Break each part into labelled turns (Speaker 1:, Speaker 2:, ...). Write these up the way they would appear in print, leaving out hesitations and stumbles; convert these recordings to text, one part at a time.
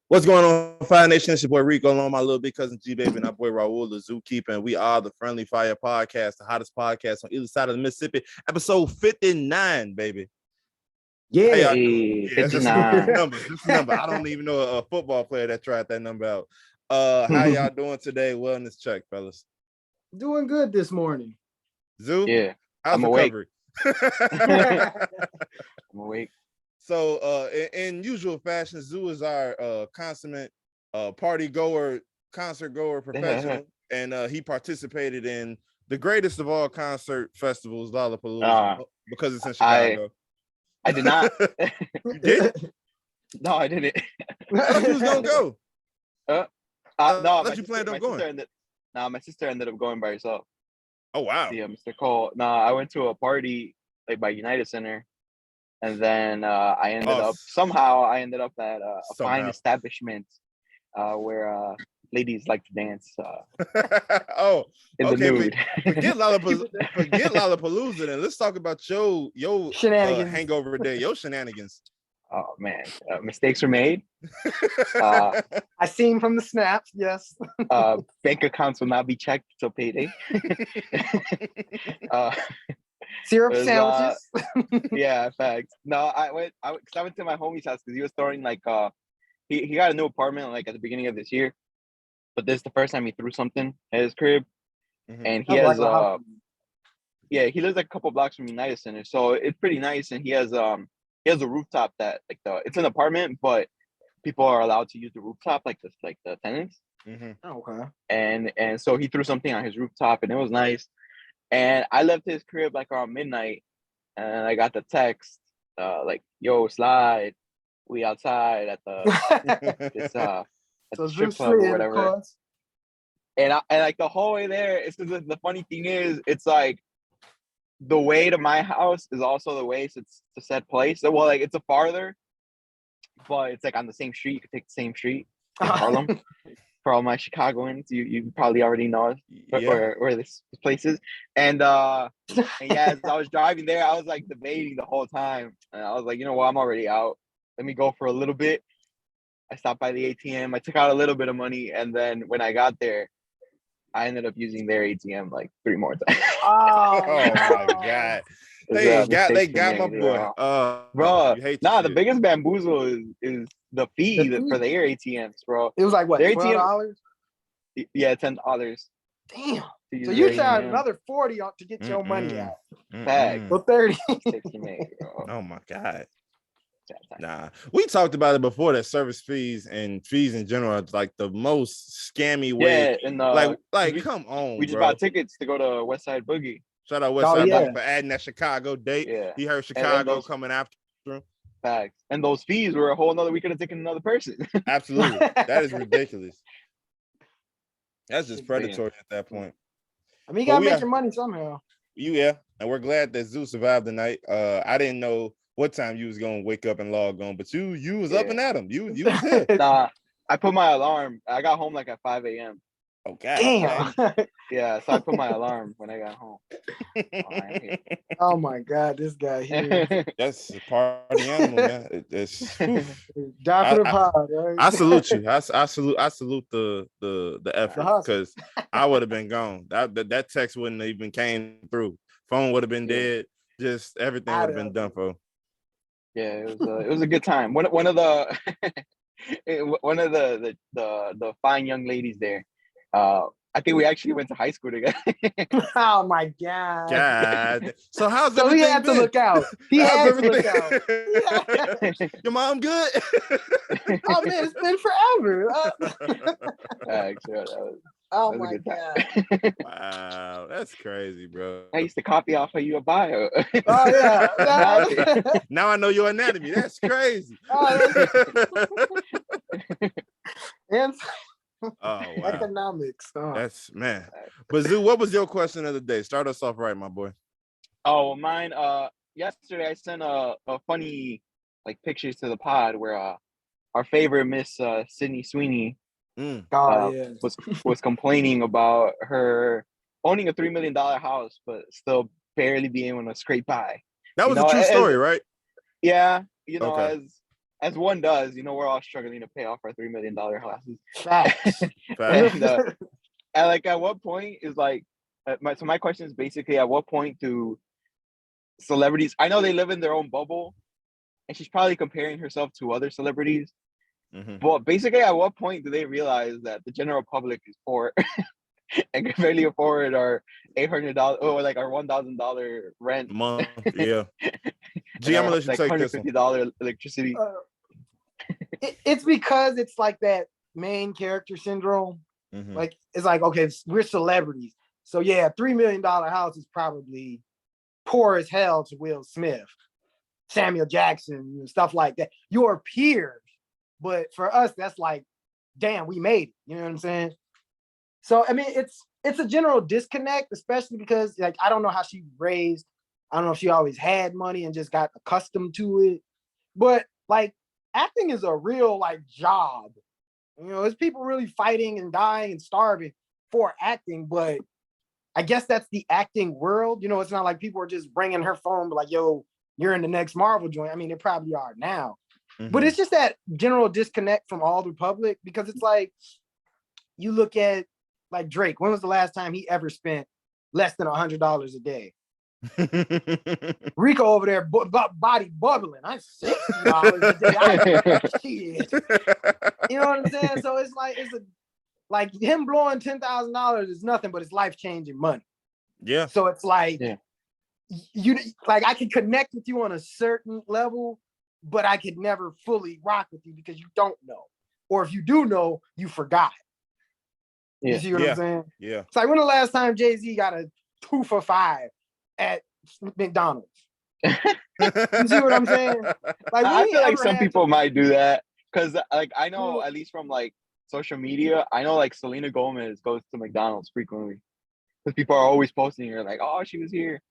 Speaker 1: What's going on, Fire Nation? It's your boy Rico, along my little big cousin G Baby, and our boy Raul, the zookeeper, and we are the Friendly Fire Podcast, the hottest podcast on either side of the Mississippi. Episode 59, baby.
Speaker 2: Yeah,
Speaker 1: Yeah, that's just a number. Just a number. I don't even know a football player that tried that number out. How y'all doing today? Wellness check, fellas.
Speaker 2: Doing good this morning.
Speaker 1: Zoo?
Speaker 3: Yeah.
Speaker 1: How's
Speaker 3: I'm
Speaker 1: recovery?
Speaker 3: I'm awake.
Speaker 1: So, in usual fashion, Zoo is our consummate party goer, concert goer professional, and he participated in the greatest of all concert festivals, Lollapalooza, because it's in Chicago.
Speaker 3: I did not.
Speaker 1: You did?
Speaker 3: No, I didn't.
Speaker 1: I thought you was gonna go.
Speaker 3: No,
Speaker 1: you planned on going.
Speaker 3: My sister ended up going by herself.
Speaker 1: Oh wow!
Speaker 3: Yeah, Mr. Cole. No, I went to a party like by United Center, and then I ended up at a fine establishment where ladies like to dance. In the nude.
Speaker 1: Forget Lollapalooza, then let's talk about your
Speaker 2: shenanigans,
Speaker 1: hangover day, your shenanigans.
Speaker 3: Oh man, mistakes were made.
Speaker 2: I seen from the snaps. Yes.
Speaker 3: Bank accounts will not be checked till payday.
Speaker 2: Syrup sandwiches.
Speaker 3: Yeah, facts. No, I went to my homie's house because he was throwing like he got a new apartment like at the beginning of this year, but this is the first time he threw something at his crib, and he has he lives like a couple blocks from United Center, so it's pretty nice, and he has a rooftop that it's an apartment, but people are allowed to use the rooftop like the tenants.
Speaker 1: Mm-hmm.
Speaker 2: Okay.
Speaker 3: And so he threw something on his rooftop, and it was nice. And I left his crib like around midnight, and I got the text like, "Yo, slide, we outside at the strip club or whatever." And like the whole way there, it's the funny thing is, it's like the way to my house is also the way to said place. So well, like it's a farther, but it's like on the same street. You could take the same street in Harlem. For all my Chicagoans, you probably already know where this place is. And yeah, as I was driving there, I was like debating the whole time. And I was like, you know what, I'm already out. Let me go for a little bit. I stopped by the ATM. I took out a little bit of money. And then when I got there, I ended up using their ATM like 3 more times.
Speaker 1: Oh my God. They got my boy.
Speaker 3: Bro, the biggest bamboozle is the fee for their ATMs, bro.
Speaker 2: It was like what, $12?
Speaker 3: Yeah, $10.
Speaker 2: Damn. So you charge another $40 to get your money out.
Speaker 3: Fact.
Speaker 2: So $30.
Speaker 1: Oh my God. Nah, we talked about it before that service fees and fees in general are like the most scammy way.
Speaker 3: Yeah, and
Speaker 1: like come on,
Speaker 3: we just bought tickets to go to West Side Boogie.
Speaker 1: Shout out West Side Boogie for adding that Chicago date.
Speaker 3: Yeah.
Speaker 1: He heard Chicago coming after him.
Speaker 3: Facts. And those fees were a whole nother. We could have taken another person.
Speaker 1: Absolutely, that is ridiculous. That's just predatory at that point.
Speaker 2: I mean, you gotta make your money somehow.
Speaker 1: And we're glad that Zoo survived the night. I didn't know what time you was gonna wake up and log on, but you was up and at him. You was here.
Speaker 3: Nah, I put my alarm. I got home like at 5 a.m.
Speaker 1: Oh God.
Speaker 2: Damn.
Speaker 3: Yeah, so I put my alarm when I got home.
Speaker 2: Oh my God, this guy here.
Speaker 1: That's a party animal, man. It's
Speaker 2: die for the pod, right?
Speaker 1: I salute you. I salute the effort, because I would have been gone. That text wouldn't even came through. Phone would have been dead. Just everything would have been done for.
Speaker 3: Yeah, it was a good time. One of the fine young ladies there. I think we actually went to high school together.
Speaker 2: Oh my God.
Speaker 1: So how's
Speaker 2: so
Speaker 1: everything
Speaker 2: he had
Speaker 1: been?
Speaker 2: To look out. He had to look out.
Speaker 1: Your mom good?
Speaker 2: Oh man, it's been forever. Oh my God.
Speaker 1: Wow, that's crazy, bro.
Speaker 3: I used to copy off of your bio.
Speaker 2: Oh yeah.
Speaker 1: Now I know your anatomy. That's crazy.
Speaker 2: And
Speaker 1: oh wow.
Speaker 2: Economics.
Speaker 1: That's man. But Zoo, what was your question of the day? Start us off right, my boy.
Speaker 3: Oh, mine. Yesterday I sent a funny like pictures to the pod where our favorite Miss Sweeney was complaining about her owning a $3 million house, but still barely being able to scrape by.
Speaker 1: That was a true story, right?
Speaker 3: Yeah, as one does, we're all struggling to pay off our $3 million houses.
Speaker 2: Facts.
Speaker 3: And, and like, at what point is like, my question is basically, at what point do celebrities? I know they live in their own bubble, and she's probably comparing herself to other celebrities. But basically, at what point do they realize that the general public is poor and can barely afford our $800 or like our $1,000 rent
Speaker 1: month? Yeah. Gee, I'm gonna let you
Speaker 3: like
Speaker 1: take this
Speaker 3: $150 electricity.
Speaker 2: It's because it's like that main character syndrome. Like, it's like, okay, we're celebrities, so yeah, $3 million house is probably poor as hell to Will Smith, Samuel Jackson, stuff like that. Your peers. But for us, that's like, damn, we made it. You know what I'm saying? So, I mean, it's a general disconnect, especially because, like, I don't know how she raised. I don't know if she always had money and just got accustomed to it. But, like, acting is a real, like, job. There's people really fighting and dying and starving for acting. But I guess that's the acting world. It's not like people are just bringing her phone, like, yo, you're in the next Marvel joint. I mean, they probably are now. But it's just that general disconnect from all the public, because it's like, you look at like Drake. When was the last time he ever spent less than $100 a day? Rico over there, body bubbling. I'm $60 a day. Shit. You know what I'm saying? So it's like him blowing $10,000 is nothing, but it's life-changing money.
Speaker 1: Yeah.
Speaker 2: So it's like, I can connect with you on a certain level, but I could never fully rock with you because you don't know. Or if you do know, you forgot. You see what I'm saying?
Speaker 1: Yeah.
Speaker 2: It's like, when the last time Jay-Z got a 2 for $5 at McDonald's? You see what I'm saying? Like,
Speaker 3: I feel like some people might do that, because like, I know, at least from like social media, I know like Selena Gomez goes to McDonald's frequently because people are always posting her like, oh, she was here,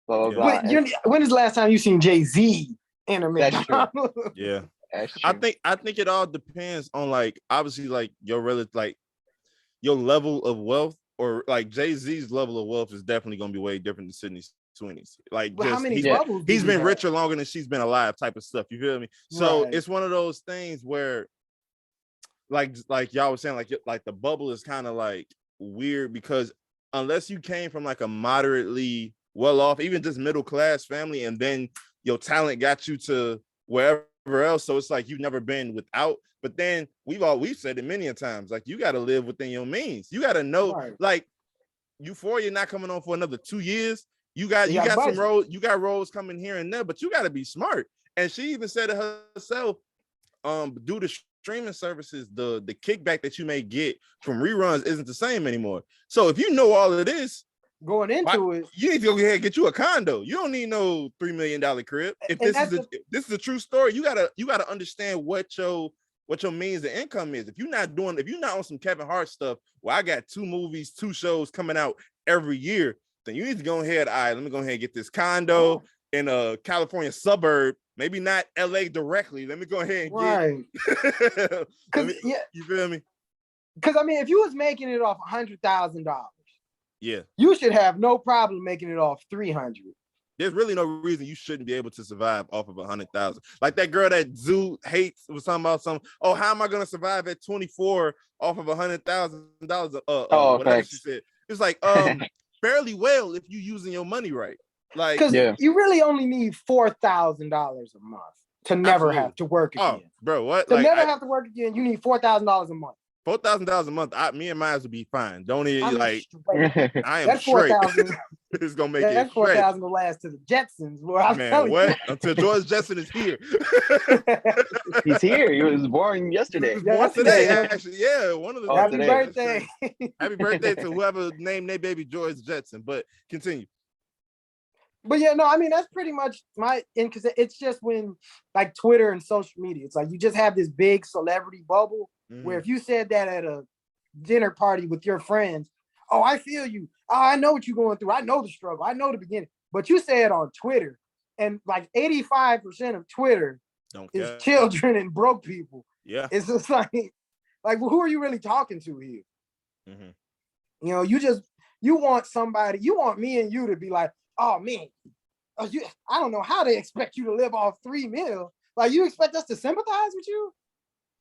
Speaker 3: blah blah blah.
Speaker 2: When is the last time you seen Jay-Z in a McDonald's?
Speaker 3: That's true.
Speaker 1: Yeah.
Speaker 3: That's true.
Speaker 1: I think it all depends on, like, obviously, like, your your level of wealth, or like Jay-Z's level of wealth is definitely gonna be way different than Sydney Sweeney's. Like,
Speaker 2: how many
Speaker 1: he's been richer longer than she's been alive, type of stuff. You feel me? So it's one of those things where, like y'all was saying, like the bubble is kind of like weird, because unless you came from like a moderately well off, even just middle class family, and then your talent got you to wherever else, so it's like you've never been without. But then we've said it many a times, like, you got to live within your means. You got to know, like, Euphoria not coming on for another 2 years. You got some roles, you got roles coming here and there, but you got to be smart. And she even said it herself, due to streaming services, the kickback that you may get from reruns isn't the same anymore. So if you know all of this
Speaker 2: going into it,
Speaker 1: you need to go ahead and get you a condo. You don't need no $3 million crib. If this is a true story, you gotta understand what your means of income is. If you're not on some Kevin Hart stuff, where I got 2 movies, 2 shows coming out every year, then you need to go ahead. All right, let me go ahead and get this condo in a California suburb, maybe not LA directly. Let me go ahead and get. You feel me?
Speaker 2: Because I mean, if you was making it off $100,000,
Speaker 1: yeah,
Speaker 2: you should have no problem making it off 300.
Speaker 1: There's really no reason you shouldn't be able to survive off of 100,000. Like that girl that Zoo hates was talking about how am I gonna survive at 24 off of $100,000? Whatever she said. It's like fairly well if you're using your money right. Like,
Speaker 2: because you really only need $4,000 a month to never have to work again.
Speaker 1: Oh, bro, what?
Speaker 2: To never have to work again, you need $4,000 a month.
Speaker 1: $4,000 a month. Me and mine would be fine. Don't even I am
Speaker 2: that's
Speaker 1: straight. It's gonna make it.
Speaker 2: That 4,000 will last to the Jetsons, boy.
Speaker 1: Man, what? Until George Jetson is here.
Speaker 3: He's here. He was born yesterday.
Speaker 1: Born today, actually. Yeah, one of the.
Speaker 2: Happy birthday!
Speaker 1: Happy birthday to whoever named their baby George Jetson. But continue.
Speaker 2: But yeah, no, I mean, that's pretty much because it's just when, like, Twitter and social media, it's like you just have this big celebrity bubble where if you said that at a dinner party with your friends, oh, I feel you. Oh, I know what you're going through. I know the struggle. I know the beginning. But you say it on Twitter, and like 85% of Twitter is children and broke people. Yeah. It's just like, well, who are you really talking to here? Mm-hmm. You know, you want me and you to be like, oh man, I don't know how they expect you to live off $3 million. Like, you expect us to sympathize with you?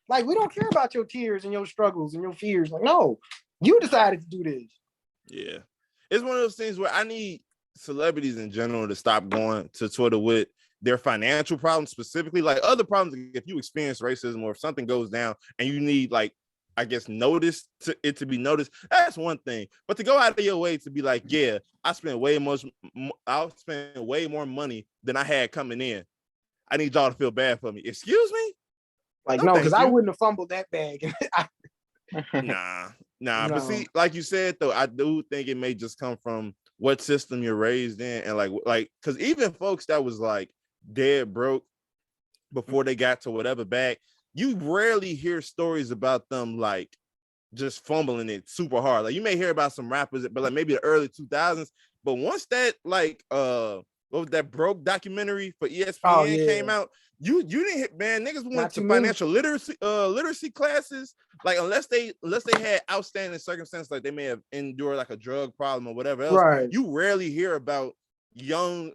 Speaker 2: Like, we don't care about your tears and your struggles and your fears. Like, no, you decided to do this.
Speaker 1: Yeah. It's one of those things where I need celebrities in general to stop going to Twitter with their financial problems specifically. Like other problems, if you experience racism or if something goes down and you need, like, I guess, notice to it to be noticed, that's one thing. But to go out of your way to be like, yeah, I spent way more money than I had coming in. I need y'all to feel bad for me. Excuse me?
Speaker 2: Like, no, because I wouldn't have fumbled that bag.
Speaker 1: Nah. But see, like you said, though, I do think it may just come from what system you're raised in. And like, because even folks that was like dead broke before they got to whatever bag, you rarely hear stories about them like just fumbling it super hard. Like you may hear about some rappers, but like maybe the early 2000s. But once that like what was that Broke documentary for ESPN came out, you didn't hit, man. Niggas went to financial literacy classes. Like unless they had outstanding circumstances, like they may have endured like a drug problem or whatever else.
Speaker 2: Right.
Speaker 1: You rarely hear about young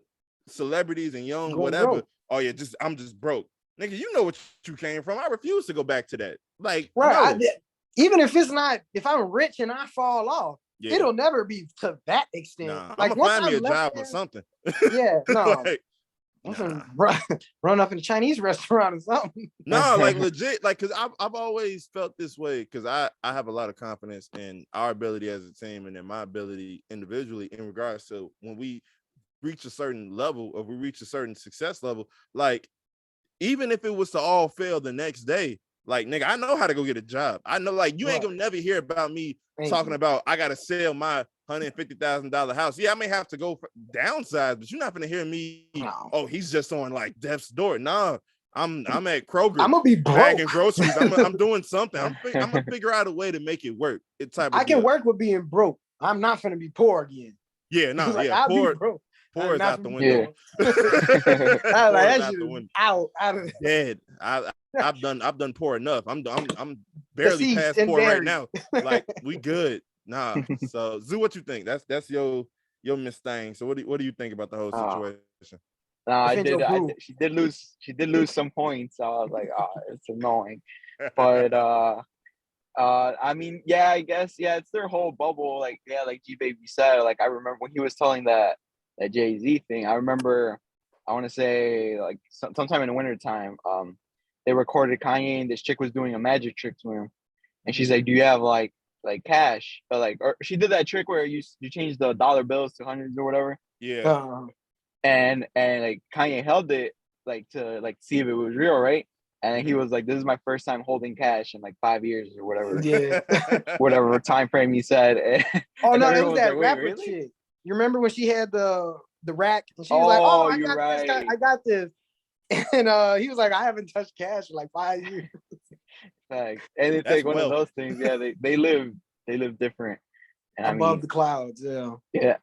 Speaker 1: celebrities and young
Speaker 2: Going
Speaker 1: whatever.
Speaker 2: broke.
Speaker 1: Oh yeah, I'm just broke. Nigga, you know what you came from. I refuse to go back to that. Like,
Speaker 2: right.
Speaker 1: No.
Speaker 2: Even if it's not, if I'm rich and I fall off, it'll never be to that extent.
Speaker 1: Nah,
Speaker 2: like,
Speaker 1: I'm gonna find me a job or something.
Speaker 2: Yeah, no.
Speaker 1: Like,
Speaker 2: run up in a Chinese restaurant or something.
Speaker 1: No, like legit, like, because I've always felt this way because I have a lot of confidence in our ability as a team and in my ability individually in regards to when we reach a certain level or we reach a certain success level, like, even if it was to all fail the next day, like, nigga, I know how to go get a job. I know, like, you ain't gonna never hear about me talking about I gotta sell my $150,000 house. Yeah, I may have to go downsize, but you're not gonna hear me. No. Oh, he's just on like death's door. Nah, I'm at Kroger.
Speaker 2: I'm gonna be broke.
Speaker 1: Bagging groceries. I'm doing something. I'm gonna figure out a way to make it work.
Speaker 2: I can work with being broke. I'm not gonna be poor again.
Speaker 1: Yeah, no,
Speaker 2: like,
Speaker 1: yeah,
Speaker 2: poor.
Speaker 1: Poor is out the window.
Speaker 2: Out of
Speaker 1: dead. I've done poor enough. I'm barely past poor right now. Like, we good. Nah. So Zoo, what you think? That's your Miss Thing. So what do you think about the whole situation?
Speaker 3: No, she did lose some points. So I was like, it's annoying. But I mean, yeah, I guess, it's their whole bubble. Like, yeah, like G Baby said, like I remember when he was telling that Jay-Z thing. I remember, I want to say like sometime in the wintertime, they recorded Kanye and this chick was doing a magic trick to him. And she's like, do you have like cash? Or she did that trick where you change the dollar bills to hundreds or whatever.
Speaker 1: Yeah.
Speaker 3: And like Kanye held it like to like see if it was real, right? And he was like, this is my first time holding cash in like 5 years or whatever.
Speaker 2: Yeah.
Speaker 3: Whatever time frame he said.
Speaker 2: Oh no, it was that rapper chick. You remember when she had the rack and she was like, "Oh, I got this," and he was like, "I haven't touched cash in like 5 years."
Speaker 3: And it's like one of those things. Yeah, they live different. And
Speaker 2: above the clouds. Yeah.
Speaker 3: Yeah,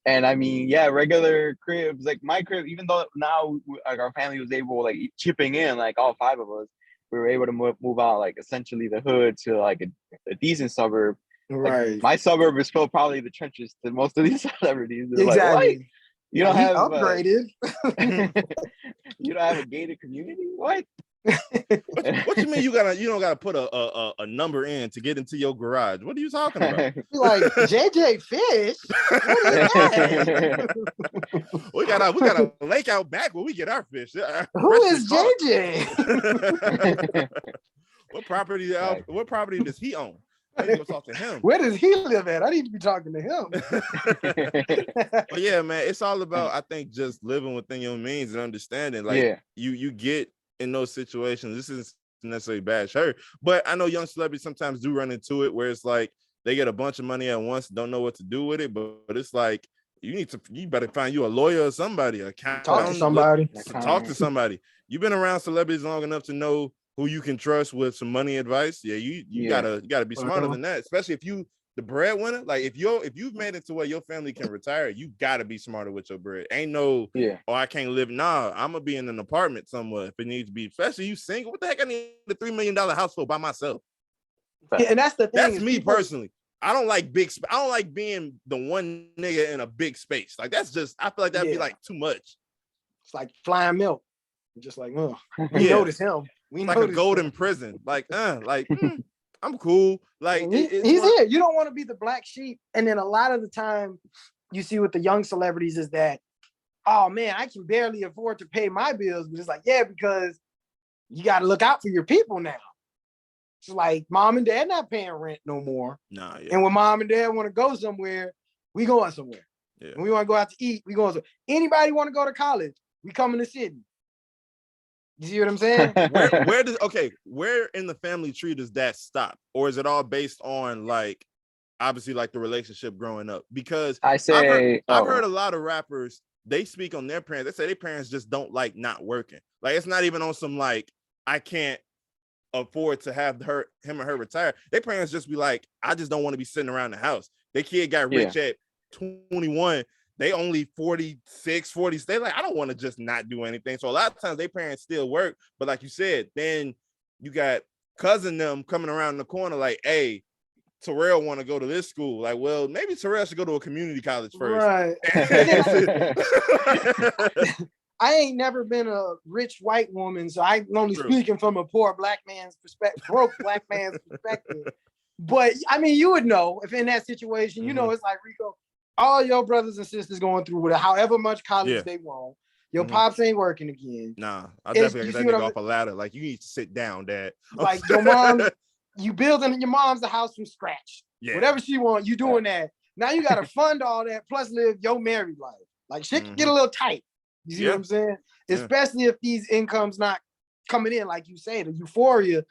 Speaker 3: and I mean, regular cribs like my crib. Even though now like our family was able like chipping in, like all 5 of us, we were able to move out like essentially the hood to like a decent suburb.
Speaker 2: Right.
Speaker 3: Like, my suburb is still probably the trenches to most of these celebrities. They're
Speaker 2: exactly.
Speaker 3: Like, you don't have
Speaker 2: upgraded.
Speaker 3: You don't have a gated community? What?
Speaker 1: What you mean you don't gotta put a number in to get into your garage? What are you talking about?
Speaker 2: Like JJ Fish? What is that?
Speaker 1: we got a lake out back where we get our fish.
Speaker 2: Who is JJ?
Speaker 1: What property does he own? I need to go talk to him.
Speaker 2: Where does he live at? I need to be talking to him.
Speaker 1: But yeah, man, it's all about, I think, just living within your means and understanding. Like, you get in those situations. This isn't necessarily bad, sure, but I know young celebrities sometimes do run into it where it's like they get a bunch of money at once, don't know what to do with it. But it's like you better find you a lawyer or somebody,
Speaker 2: talk to somebody.
Speaker 1: Talk to somebody. You've been around celebrities long enough to know who you can trust with some money advice. Yeah, you gotta be smarter than that, especially if you the breadwinner. Like if you've made it to where your family can retire, you gotta be smarter with your bread. Ain't no I can't live. Nah, I'm gonna be in an apartment somewhere if it needs to be. Especially you single. What the heck I need a $3 million house for by myself?
Speaker 2: Yeah, and that's the thing.
Speaker 1: That's me personally. I don't like I don't like being the one nigga in a big space. Like that's just, I feel like that'd be like too much.
Speaker 2: It's like flying milk. Just like, oh, we notice him. We
Speaker 1: like a golden prison. Like, I'm cool. Like
Speaker 2: he's here. You don't want to be the black sheep. And then a lot of the time you see with the young celebrities is that, oh man, I can barely afford to pay my bills. But it's like, yeah, because you got to look out for your people now. It's like mom and dad not paying rent no more.
Speaker 1: Nah, yeah.
Speaker 2: And when mom and dad want to go somewhere, we going somewhere.
Speaker 1: Yeah.
Speaker 2: When we want to go out to eat, we going somewhere. Anybody want to go to college, we come in the city. You see what I'm saying?
Speaker 1: Where in the family tree does that stop? Or is it all based on like obviously like the relationship growing up? Because I've heard a lot of rappers, they speak on their parents. They say their parents just don't like not working. Like it's not even on some like I can't afford to have him or her retire. Their parents just be like, I just don't want to be sitting around the house. Their kid got rich at 21. They only 46, 40. They like, I don't want to just not do anything. So a lot of times their parents still work. But like you said, then you got cousin them coming around the corner like, hey, Terrell want to go to this school. Like, well, maybe Terrell should go to a community college first.
Speaker 2: Right. I ain't never been a rich white woman, so I'm only speaking from a poor black man's perspective, broke black man's perspective. But I mean, you would know if in that situation, you know, it's like Rico, all your brothers and sisters going through with however much college they want. Your pops ain't working again.
Speaker 1: Nah, I definitely get that nigga off a ladder. Like, you need to sit down, Dad.
Speaker 2: Like your mom, you building your mom's a house from scratch. Yeah. Whatever she want, you doing that. Now you got to fund all that plus live your married life. Like shit can get a little tight. You see what I'm saying? Especially if these incomes not coming in, like you say, the euphoria,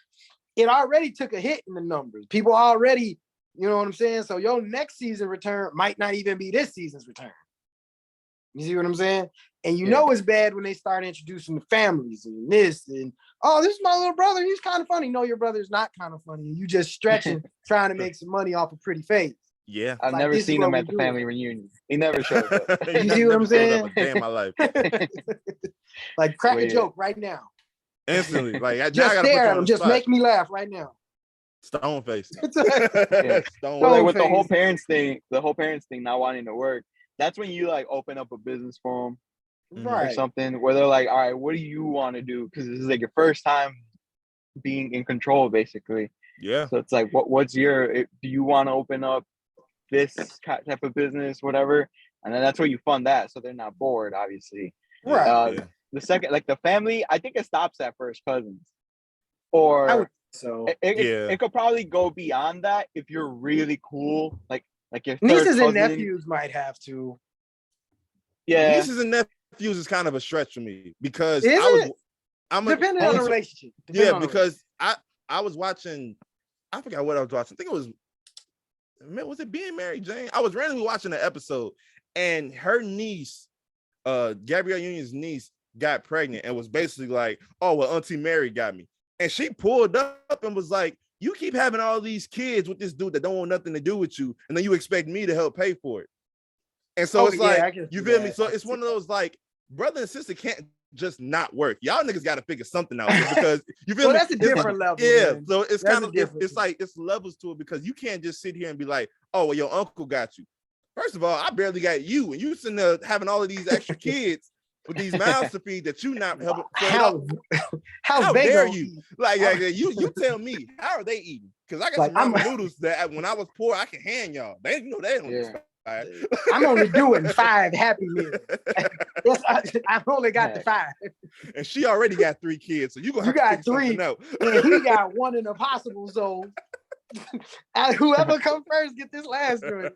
Speaker 2: it already took a hit in the numbers. People already, you know what I'm saying? So your next season return might not even be this season's return. You see what I'm saying? And you know it's bad when they start introducing the families and this and, oh, this is my little brother. He's kind of funny. No, your brother's not kind of funny. You just stretching, trying to make some money off a pretty face.
Speaker 1: Yeah.
Speaker 3: I've never seen him at the family reunion. He never shows up.
Speaker 2: You see what I'm saying?
Speaker 1: A day in my life.
Speaker 2: Like crack a joke right now.
Speaker 1: Instantly. Like I
Speaker 2: just stare at him. Just make me laugh right now.
Speaker 1: Stone face.
Speaker 3: Stone like with the whole parents thing not wanting to work. That's when you like open up a business for them or something where they're like, all right, what do you want to do? Because this is like your first time being in control, basically.
Speaker 1: Yeah.
Speaker 3: So it's like, what's your, do you want to open up this type of business, whatever? And then that's where you fund that. So they're not bored, obviously.
Speaker 2: Right.
Speaker 3: The second, like the family, I think it stops at first cousins. Or it could probably go beyond that if you're really cool. Like your
Speaker 2: nieces and nephews might have to.
Speaker 3: Yeah.
Speaker 1: Nieces and nephews is kind of a stretch for me because
Speaker 2: I'm depending on the relationship.
Speaker 1: Because I was watching, I forgot what I was watching. I think it was it Being Mary Jane? I was randomly watching an episode and her niece, Gabrielle Union's niece, got pregnant and was basically like, oh, well, Auntie Mary got me. And she pulled up and was like, you keep having all these kids with this dude that don't want nothing to do with you, and then you expect me to help pay for it. And so it's like, you feel me? So it's one of those like, brother and sister can't just not work. Y'all niggas got to figure something out because you feel me?
Speaker 2: That's a different level.
Speaker 1: Yeah,
Speaker 2: man.
Speaker 1: so it's kind of it's like it's levels to it because you can't just sit here and be like, oh, well, your uncle got you. First of all, I barely got you, and you sitting there having all of these extra kids with these mouths to feed that you not helping. How dare you? Like you tell me, how are they eating? Because I got some ramen noodles that when I was poor, I can hand y'all. They don't expire.
Speaker 2: I'm only doing 5 Happy Meals. I've only got the 5.
Speaker 1: And she already got 3 kids, so you got 3,
Speaker 2: and he got 1 in a possible zone. Whoever come first get this last joint.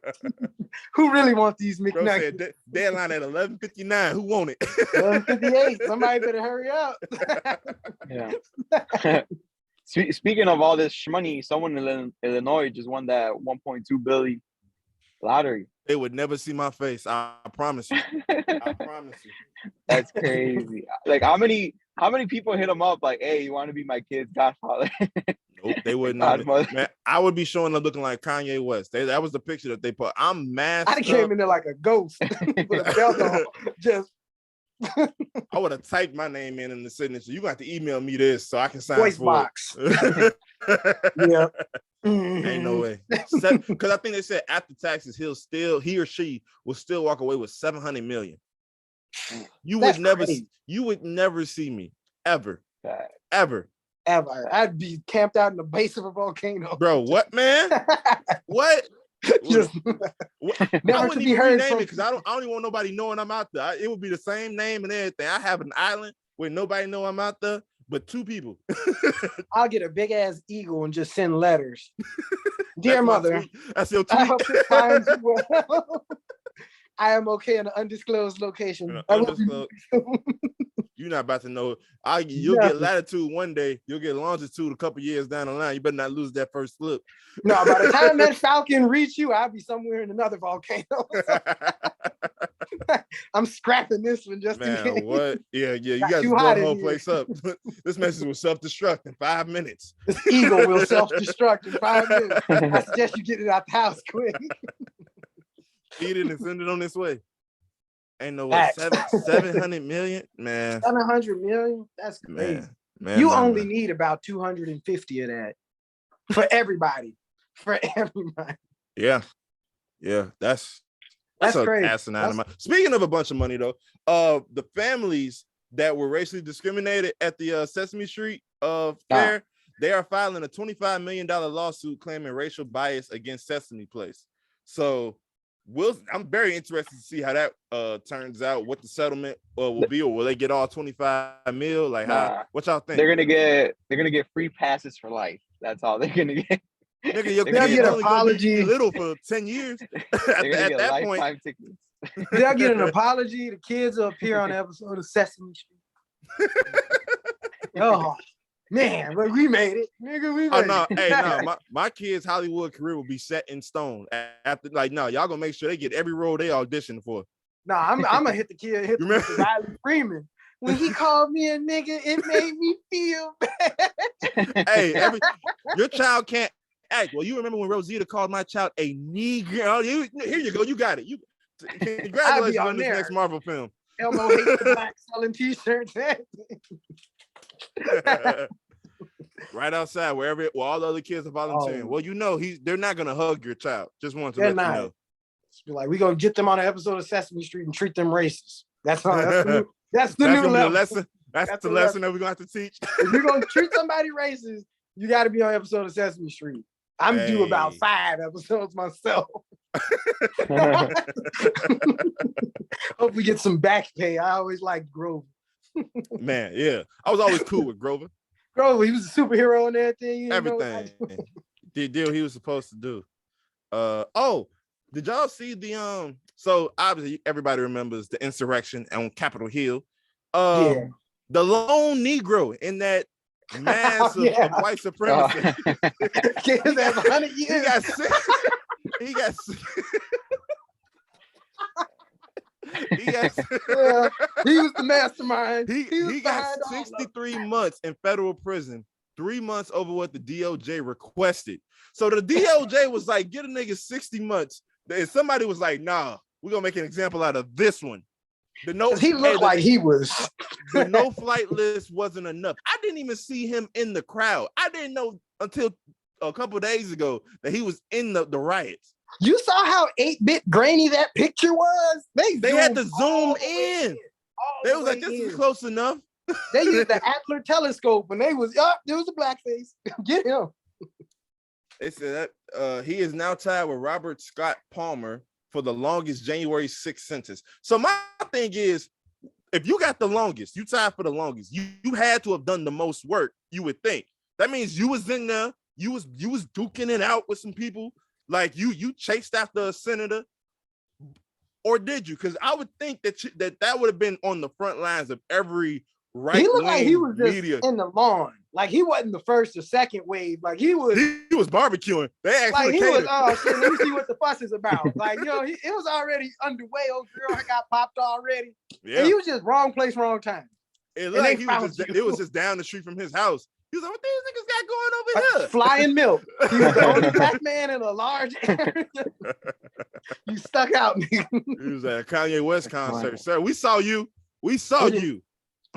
Speaker 2: Who really wants these McNuggets?
Speaker 1: Deadline at 11:59. Who want it?
Speaker 2: 11:58. Somebody better hurry up.
Speaker 3: Yeah. Speaking of all this money, someone in Illinois just won that 1.2 billion lottery.
Speaker 1: They would never see my face. I promise you. I promise you.
Speaker 3: That's crazy. Like how many people hit him up like, hey, you want to be my kid's godfather?
Speaker 1: Nope, they wouldn't. Man, I would be showing up looking like Kanye West. That was the picture that they put. I'm masked.
Speaker 2: I came in there like a ghost with a belt on. Just
Speaker 1: I would have typed my name in the signature. You got to email me this so I can sign
Speaker 2: voice
Speaker 1: for
Speaker 2: box.
Speaker 1: Yeah. Ain't no way. Because I think they said after taxes, he or she will still walk away with $700 million. You would never see me. ever.
Speaker 3: Facts.
Speaker 1: Ever.
Speaker 2: I'd be camped out in the base of a volcano.
Speaker 1: Bro, what, man? What?
Speaker 2: Just
Speaker 1: I
Speaker 2: never to
Speaker 1: wouldn't
Speaker 2: be
Speaker 1: even
Speaker 2: heard
Speaker 1: rename
Speaker 2: from.
Speaker 1: it because I don't even want nobody knowing I'm out there. It would be the same name and everything. I have an island where nobody know I'm out there, but 2 people.
Speaker 2: I'll get a big ass eagle and just send letters. Dear
Speaker 1: That's my
Speaker 2: mother,
Speaker 1: tweet. That's your
Speaker 2: I
Speaker 1: tweet.
Speaker 2: hope it finds you well. I am okay in an undisclosed location.
Speaker 1: You're not about to know. You'll get latitude one day. You'll get longitude a couple years down the line. You better not lose that first flip.
Speaker 2: No, by the time that falcon reach you, I'll be somewhere in another volcano. I'm scrapping this one just in case.
Speaker 1: What? Yeah. You
Speaker 2: Got
Speaker 1: got to
Speaker 2: too
Speaker 1: blow
Speaker 2: hot
Speaker 1: the
Speaker 2: in
Speaker 1: whole
Speaker 2: here.
Speaker 1: place up. This message will self-destruct in 5 minutes.
Speaker 2: This eagle will self-destruct in 5 minutes. I suggest you get it out the house quick.
Speaker 1: Feed it and send it on this way. Ain't no
Speaker 2: Facts.
Speaker 1: 700 million, man.
Speaker 2: 700 million? That's crazy.
Speaker 1: Man,
Speaker 2: you only need about 250 of that for everybody.
Speaker 1: Yeah. That's
Speaker 2: crazy.
Speaker 1: asinine amount. Speaking of a bunch of money, though, the families that were racially discriminated at the Sesame Street fair, they are filing a $25 million lawsuit claiming racial bias against Sesame Place. So I'm very interested to see how that turns out, what the settlement will be, or will they get all 25 mil? Like, what y'all think?
Speaker 3: They're gonna get free passes for life. That's all they're gonna get.
Speaker 1: Nigga, your
Speaker 2: They'll
Speaker 1: kid's
Speaker 2: get
Speaker 1: only gonna be
Speaker 2: apology.
Speaker 1: little for 10 years. at that point,
Speaker 3: tickets.
Speaker 2: They'll get an apology. The kids will appear on an episode of Sesame Street. Oh man, but we made it, nigga. We made
Speaker 1: no,
Speaker 2: it.
Speaker 1: hey, no, my kids' Hollywood career will be set in stone. After, like, no, y'all gonna make sure they get every role they audition for.
Speaker 2: No, I'm gonna hit the kid. Hit the Riley Freeman. When he called me a nigga, it made me feel bad.
Speaker 1: Hey, your child can't act. Well, you remember when Rosita called my child a Negro? Here you go. You got it. Congratulations on this next Marvel film.
Speaker 2: Elmo hates the black selling t-shirts.
Speaker 1: Right outside, where all the other kids are volunteering. Well, they're not gonna hug your child. Just want to let you know.
Speaker 2: Be like, we're gonna get them on an episode of Sesame Street and treat them racist. That's the new level.
Speaker 1: Lesson. That's the lesson that we're gonna have to teach.
Speaker 2: If you're gonna treat somebody racist, you got to be on an episode of Sesame Street. I'm due about 5 episodes myself. Hope we get some back pay. I always liked Grover.
Speaker 1: Man, yeah, I was always cool with Grover.
Speaker 2: Grover, he was a superhero and everything.
Speaker 1: Everything. The deal he was supposed to do. Did y'all see the so obviously everybody remembers the insurrection on Capitol Hill. The lone Negro in that mass of white supremacy.
Speaker 2: He 100 years.
Speaker 1: He got
Speaker 2: he was the mastermind.
Speaker 1: He got 63 months in federal prison, 3 months over what the DOJ requested. So the DOJ was like, get a nigga 60 months. And somebody was like, nah, we're gonna make an example out of this one. He looked
Speaker 2: like he was.
Speaker 1: The no flight list wasn't enough. I didn't even see him in the crowd. I didn't know until a couple of days ago that he was in the riots.
Speaker 2: You saw how 8-bit grainy that picture was? They
Speaker 1: had to zoom in. They was like, this is close enough.
Speaker 2: They used the Atler telescope and there was a blackface. Get him.
Speaker 1: They said that he is now tied with Robert Scott Palmer for the longest January 6th sentence. So my thing is, if you got the longest, you tied for the longest, you had to have done the most work, you would think. That means you was in there, you was duking it out with some people, like you chased after a senator, or did you? Because I would think that would have been on the front lines of every right-wing
Speaker 2: media. He looked like he was just
Speaker 1: media.
Speaker 2: In the lawn. Like he wasn't the first or second wave. Like he was
Speaker 1: barbecuing. They asked
Speaker 2: like he was,
Speaker 1: cater.
Speaker 2: shit, let me see what the fuss is about. Like, it was already underway. Old girl got popped already. Yeah. And he was just wrong place, wrong time.
Speaker 1: It looked like it was just down the street from his house. He was like, what these niggas got going over here?
Speaker 2: Flying milk. He was the only black man in a large area. You stuck out, nigga.
Speaker 1: He was at a Kanye West concert. Right. Sir, we saw you. We saw you.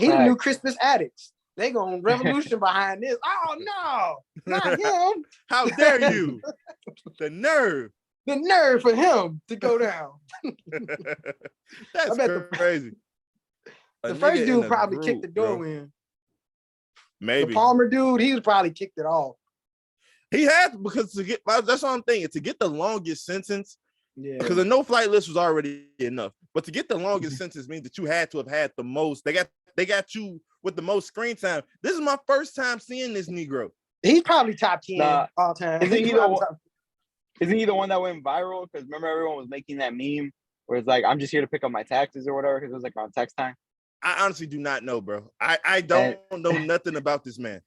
Speaker 2: He the new Crispus Addicts. They gonna revolution behind this. Oh no, not him.
Speaker 1: How dare you? The nerve.
Speaker 2: The nerve for him to go down.
Speaker 1: That's crazy.
Speaker 2: The first dude probably kicked the door in.
Speaker 1: Maybe
Speaker 2: the Palmer dude, he was probably kicked it off.
Speaker 1: He had because to get that's what I'm thinking. To get the longest sentence, because the no-flight list was already enough. But to get the longest sentence means that you had to have had the most. They got you with the most screen time. This is my first time seeing this Negro.
Speaker 2: He's probably top 10 all time.
Speaker 3: Isn't he the one that went viral? Because remember everyone was making that meme where it's like, I'm just here to pick up my taxes or whatever, because it was like around tax time.
Speaker 1: I honestly do not know, bro. I don't know nothing about this man.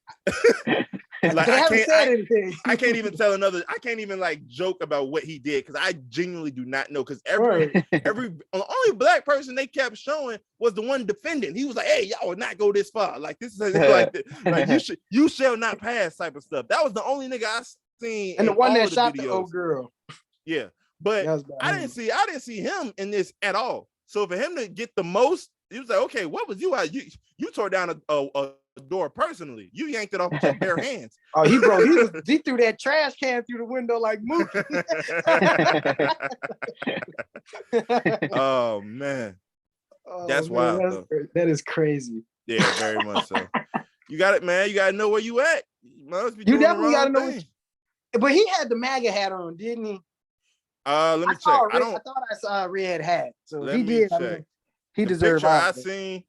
Speaker 1: Like I can't even tell another. I can't even like joke about what he did because I genuinely do not know. Because every the only black person they kept showing was the one defending. He was like, "Hey, y'all would not go this far. Like this is like you shall not pass" type of stuff. That was the only nigga I seen.
Speaker 2: And the one that shot the old girl.
Speaker 1: Yeah, but I didn't see him in this at all. So for him to get the most, he was like, "Okay, what was you at? You tore down a door personally. You yanked it off with your bare hands."
Speaker 2: Oh, he threw that trash can through the window like Mookie.
Speaker 1: Oh man. That's wild.
Speaker 2: That is crazy.
Speaker 1: Yeah, very much so. You got it, man. You gotta know where you at.
Speaker 2: You definitely gotta know. But he had the MAGA hat on, didn't he?
Speaker 1: Let me check.
Speaker 2: I thought I saw a red hat. So he did. I mean, he deserved it.
Speaker 1: I seen.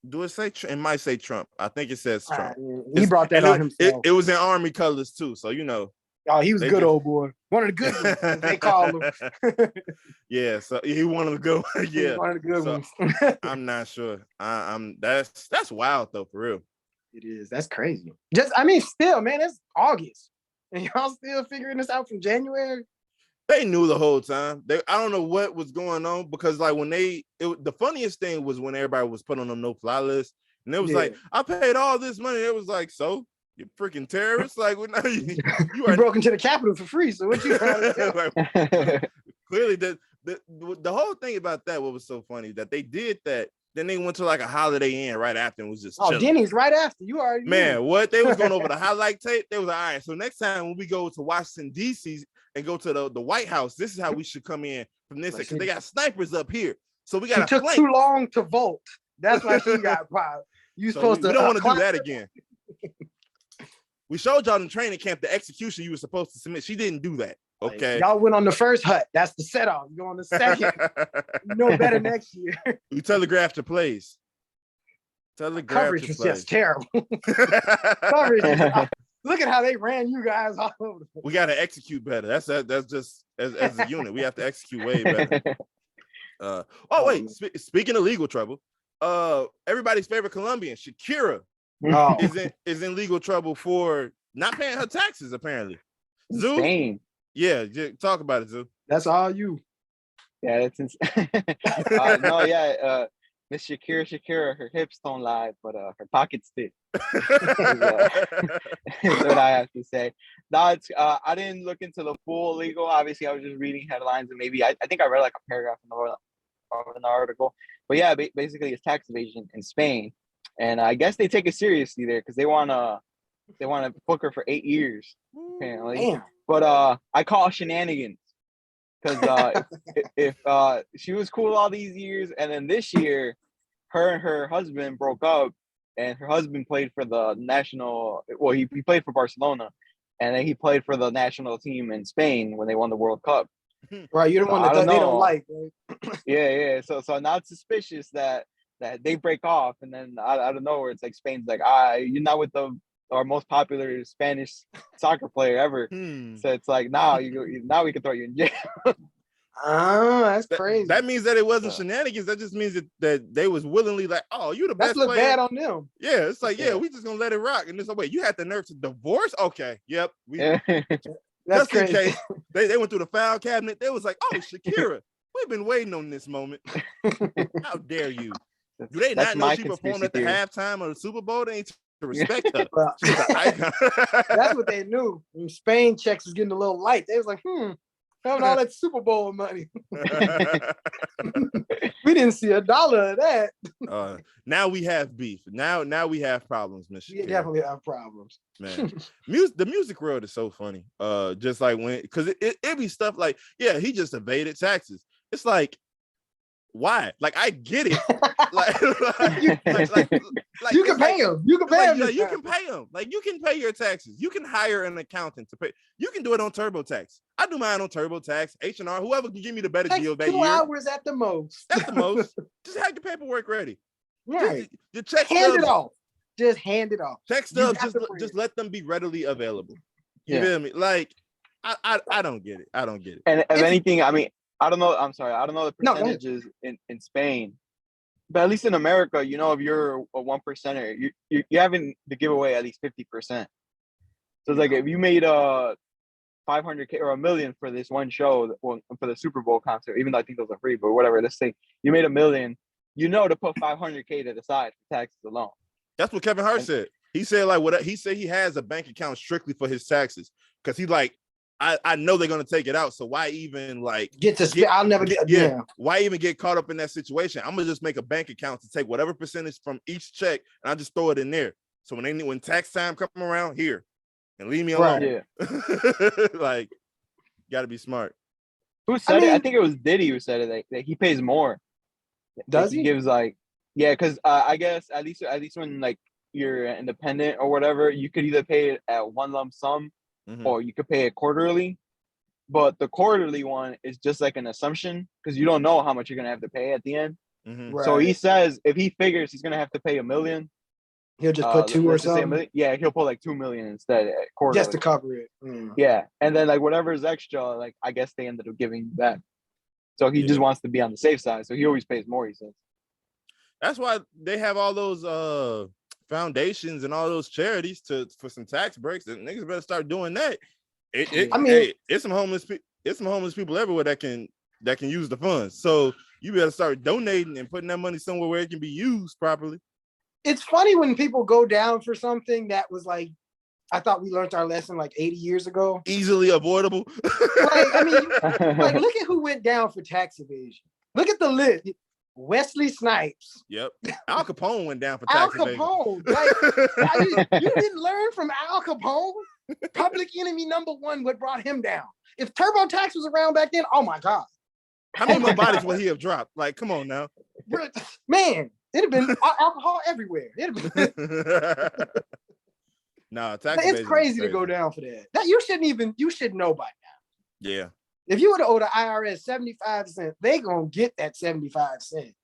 Speaker 1: Do it say? It might say Trump. I think it says Trump.
Speaker 2: He brought that on himself.
Speaker 1: It was in Army colors too, so you know.
Speaker 2: Oh, he was a good old boy. One of the good ones, as they call him.
Speaker 1: Yeah, so he one of the good ones. Yeah,
Speaker 2: one of the good ones.
Speaker 1: I'm not sure. That's wild though, for real.
Speaker 2: It is. That's crazy. Still, man, it's August, and y'all still figuring this out from January.
Speaker 1: They knew the whole time. I don't know what was going on because like when the funniest thing was when everybody was put on a no-fly list, and it was like, I paid all this money. It was like, so you freaking terrorists, like you
Speaker 2: broke into the Capitol for free. So what you trying to do?
Speaker 1: Like, clearly the whole thing about that, what was so funny that they did that. Then they went to like a Holiday Inn right after and was just chilling.
Speaker 2: Denny's right after. You already knew.
Speaker 1: What they was going over the highlight tape. They was like, all right, so next time when we go to Washington D.C. and go to the White House, this is how we should come in from this because they got snipers up here. So we got.
Speaker 2: It took too long to vote. That's why she got fired. We don't
Speaker 1: want to do that again. We showed y'all in training camp the execution you were supposed to submit. She didn't do that. Okay.
Speaker 2: Y'all went on the first hut. That's the set off. You go on the second. You know better next year.
Speaker 1: We telegraphed your plays.
Speaker 2: Coverage was just terrible. Coverage. Look at how they ran you guys all over.
Speaker 1: We got to execute better. That's just as a unit. We have to execute way better. Speaking of legal trouble, everybody's favorite Colombian, Shakira, is in legal trouble for not paying her taxes. Apparently,
Speaker 3: Spain.
Speaker 1: Yeah, talk about it, Zoo.
Speaker 2: That's all you.
Speaker 3: Yeah, that's insane. Miss Shakira, her hips don't lie, but her pockets did. That's what I have to say. No, I didn't look into the full legal. Obviously, I was just reading headlines and maybe I think I read like a paragraph in the article. But yeah, basically it's tax evasion in Spain, and I guess they take it seriously there because they want to book her for 8 years apparently.
Speaker 2: Damn.
Speaker 3: But I call shenanigans because if she was cool all these years and then this year her and her husband broke up and her husband played for the national, well, he played for Barcelona and then he played for the national team in Spain when they won the World Cup.
Speaker 2: Right, you're the one that they don't like. Right?
Speaker 3: Yeah. So now it's suspicious that they break off and then out of nowhere it's like Spain's like, you're not with our most popular Spanish soccer player ever. So it's like now we can throw you in jail.
Speaker 2: Oh, that's crazy.
Speaker 1: That means that it wasn't shenanigans. That just means that they was willingly like, oh, you the best player.
Speaker 2: That's look bad on them.
Speaker 1: Yeah, it's like, we just gonna let it rock. And it's like, wait, you had the nerve to divorce? Okay, yep.
Speaker 2: That's crazy.
Speaker 1: In case they went through the file cabinet. They was like, oh, Shakira, we've been waiting on this moment. How dare you? Do they not know she performed at the halftime of the Super Bowl? They ain't to respect her. She's an icon.
Speaker 2: That's what they knew. When Spain checks was getting a little light. They was like, having all that Super Bowl money. We didn't see $1 of that.
Speaker 1: Now we have beef. Now we have problems, Miss Shakira.
Speaker 2: We definitely have problems.
Speaker 1: Man, the music world is so funny. Just like because it be stuff like, he just evaded taxes. It's like, why? Like, I get it.
Speaker 2: You can pay him. You can pay him.
Speaker 1: Yeah, you can pay him. Like, you can pay your taxes. You can hire an accountant to pay. You can do it on TurboTax. I do mine on TurboTax, H&R, whoever can give me the better deal that
Speaker 2: 2
Speaker 1: year.
Speaker 2: hours at the most.
Speaker 1: That's the most. Just have your paperwork ready.
Speaker 2: Right.
Speaker 1: Your check
Speaker 2: hand
Speaker 1: stubs,
Speaker 2: it off. Just hand it off.
Speaker 1: Check stubs, just let them be readily available. You feel me? Like, I don't get it. I don't get it.
Speaker 3: And if anything, I mean, I don't know. I'm sorry. I don't know the percentages in Spain, but at least in America, you know, if you're a 1%er, you're having to give away at least 50%. So it's like if you made a 500K or $1 million for this one show, well, for the Super Bowl concert, even though I think those are free, but whatever. Let's say you made $1 million, you know, to put 500K to the side for taxes alone.
Speaker 1: That's what Kevin Hart said. He said, like, what he said, he has a bank account strictly for his taxes because he like, I know they're gonna take it out, so why even like
Speaker 2: I'll never get
Speaker 1: why even get caught up in that situation? I'm gonna just make a bank account to take whatever percentage from each check and I just throw it in there. So when tax time come around, here and leave me alone.
Speaker 3: Right,
Speaker 1: yeah. Like, gotta be smart.
Speaker 3: Who said it? I think it was Ditty who said it. That he pays more.
Speaker 2: Does he?
Speaker 3: Gives like, yeah, because I guess at least when like you're independent or whatever, you could either pay it at one lump sum. Or you could pay it quarterly, but the quarterly one is just like an assumption because you don't know how much you're gonna have to pay at the end.
Speaker 2: Right.
Speaker 3: So he says if he figures he's gonna have to pay $1 million,
Speaker 2: he'll just put 2 or something.
Speaker 3: Yeah, he'll put like 2 million instead quarterly,
Speaker 2: just to cover it.
Speaker 3: Yeah, and then like whatever is extra, like I guess they ended up giving back. So he just wants to be on the safe side, so he always pays more. He says.
Speaker 1: That's why they have all those foundations and all those charities for some tax breaks. And niggas better start doing that. It's some homeless people everywhere that can use the funds. So you better start donating and putting that money somewhere where it can be used properly.
Speaker 2: It's funny when people go down for something that was like, I thought we learned our lesson like 80 years ago.
Speaker 1: Easily avoidable.
Speaker 2: Like, I mean, like, look at who went down for tax evasion. Look at the list. Wesley Snipes.
Speaker 1: Yep. Al Capone went down for tax evasion.
Speaker 2: Al Capone. Like, you didn't learn from Al Capone? Public enemy #1, what brought him down? If TurboTax was around back then, oh my God.
Speaker 1: How many more bodies would he have dropped? Like, come on now.
Speaker 2: Man, it'd have been alcohol everywhere.
Speaker 1: Nah, tax
Speaker 2: it's crazy to go down for that. You should know by now.
Speaker 1: Yeah.
Speaker 2: If you would have owed the IRS 75 cents, they gonna get that 75 cents.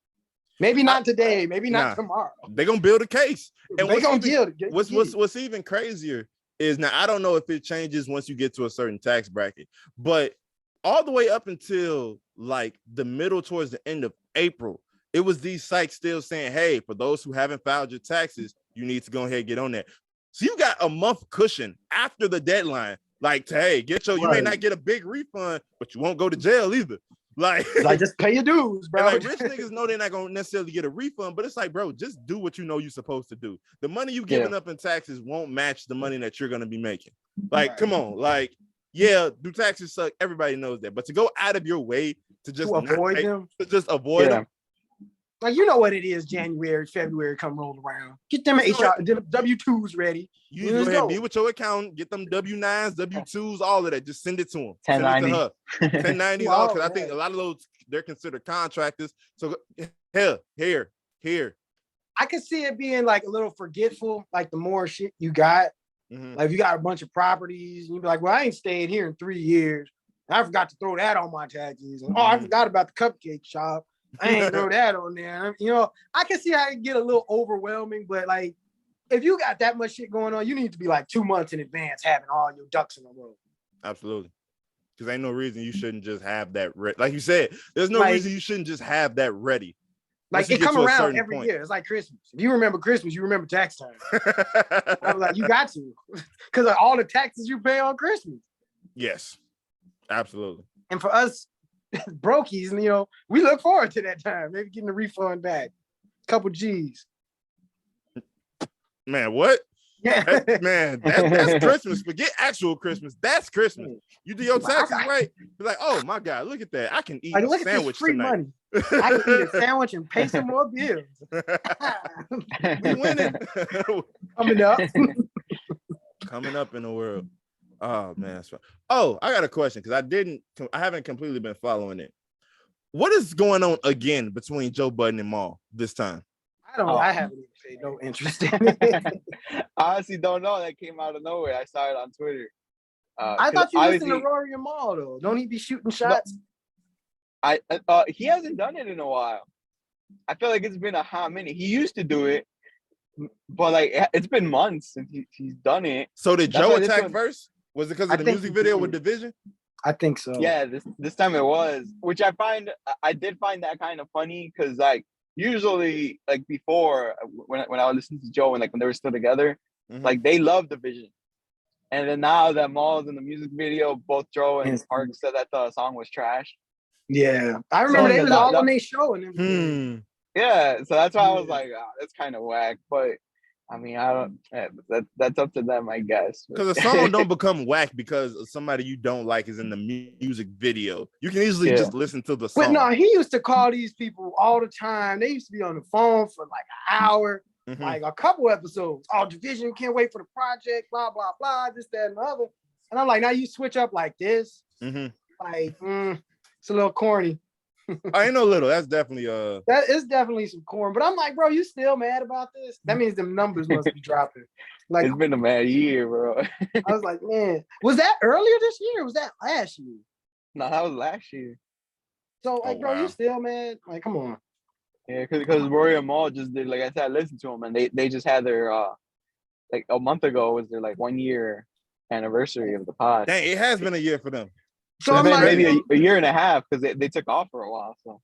Speaker 2: Maybe not today, maybe not tomorrow.
Speaker 1: They're gonna build a case. And what's even crazier is, now I don't know if it changes once you get to a certain tax bracket, but all the way up until like the middle towards the end of April, it was these sites still saying, hey, for those who haven't filed your taxes, you need to go ahead and get on that. So you got a month cushion after the deadline. Like, you may not get a big refund, but you won't go to jail either. Like
Speaker 2: just pay your dues, bro.
Speaker 1: Like, rich niggas know they're not gonna necessarily get a refund, but it's like, bro, just do what you know you're supposed to do. The money you giving up in taxes won't match the money that you're gonna be making. Like, come on, like, yeah, do taxes suck? Everybody knows that, but to go out of your way to just avoid them.
Speaker 2: Like, you know what it is, January, February come roll around. Get them W-2s ready.
Speaker 1: You go ahead and be with your accountant, get them W-9s, W-2s, all of that. Just send it to them. 1090. Send it to her. 1090s, all, because I think a lot of those, they're considered contractors. So here.
Speaker 2: I could see it being like a little forgetful, like the more shit you got. Like, if you got a bunch of properties, you'd be like, well, I ain't stayed here in 3 years. I forgot to throw that on my taxes. And, I forgot about the cupcake shop. I ain't throw that on there. You know, I can see how it get a little overwhelming, but like, if you got that much shit going on, you need to be like 2 months in advance having all your ducks in a row.
Speaker 1: Absolutely. Because ain't no reason you shouldn't just have that ready. Like you said, there's no reason you shouldn't just have that ready.
Speaker 2: Like, it come around every year. It's like Christmas. If you remember Christmas, you remember tax time. I was like, you got to. Because of all the taxes you pay on Christmas.
Speaker 1: Yes, absolutely.
Speaker 2: And for us brokies, you know, we look forward to that time. Maybe getting a refund back. Couple G's.
Speaker 1: Man, what?
Speaker 2: Yeah.
Speaker 1: That's Christmas. Forget actual Christmas. That's Christmas. You do your taxes right. You're like, oh my God, look at that. I can eat a sandwich
Speaker 2: free
Speaker 1: tonight.
Speaker 2: Money. I can eat a sandwich and pay some more bills.
Speaker 1: We winning. Coming up in the world. Oh man, that's fun. Oh, I got a question because I haven't completely been following it. what is going on again between Joe Budden and Maul this time?
Speaker 2: I haven't even paid no interest in it.
Speaker 3: I honestly don't know. That came out of nowhere. I saw it on Twitter.
Speaker 2: I thought you listened to Rory and Maul though. Don't he be shooting shots?
Speaker 3: No, he hasn't done it in a while. I feel like it's been a hot minute. He used to do it, but like it's been months since he's done it.
Speaker 1: So did Joe attack first? Was it because of the music video with Division?
Speaker 2: I think so.
Speaker 3: Yeah, this time it was, which I did find that kind of funny because like usually like before when I would listen to Joe and like when they were still together, like they loved Division. And then now that Maul's in the music video, both Joe and Hart said that the song was trash.
Speaker 2: Yeah, I remember they was all on their show and everything.
Speaker 3: Yeah, so that's why I was like, that's kind of whack. But I mean, I don't. That's up to them, I guess.
Speaker 1: Because a song don't become whack because somebody you don't like is in the music video. You can easily just listen to the song.
Speaker 2: But no, he used to call these people all the time. They used to be on the phone for like an hour, like a couple episodes. Oh, Division can't wait for the project. Blah blah blah. This that and the other. And I'm like, now you switch up like this. Like, it's a little corny.
Speaker 1: I ain't no little. That's definitely
Speaker 2: that is definitely some corn. But I'm like, bro, you still mad about this? That means the numbers must be dropping. Like,
Speaker 3: it's been a mad year, bro.
Speaker 2: I was like, man, was that earlier this year? Or was that last year?
Speaker 3: No, that was last year.
Speaker 2: So like, bro, you still mad? Like, come on.
Speaker 3: Yeah, because Rory and Maul just did, like I said, I listened to them and they just had their like a month ago was their like 1 year anniversary of the pod.
Speaker 1: Dang, it has been a year for them.
Speaker 3: So I'm like, maybe a year and a half because they took off for a while. So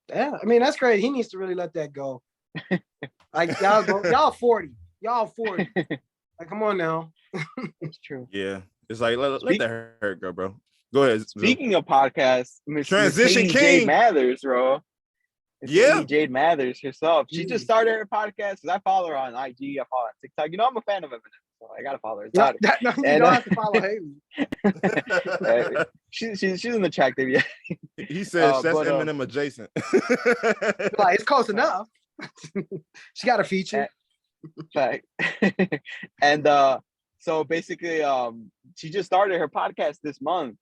Speaker 2: yeah, I mean that's great. He needs to really let that go. Like y'all 40, Like, come on now.
Speaker 3: It's true.
Speaker 1: Yeah, it's like let that hurt go, bro. Go ahead.
Speaker 3: Speaking of podcasts,
Speaker 1: Transition King
Speaker 3: Jade Mathers, bro.
Speaker 1: Yeah,
Speaker 3: Jade Mathers herself. She just started her podcast because I follow her on IG. I follow her on TikTok. You know, I'm a fan of Eminem. So I gotta follow her.
Speaker 2: You don't have to follow Haley.
Speaker 3: She's an attractive, yeah.
Speaker 1: He says that's Eminem adjacent.
Speaker 2: Like it's close enough. She got a feature.
Speaker 3: Fact. And so basically, she just started her podcast this month.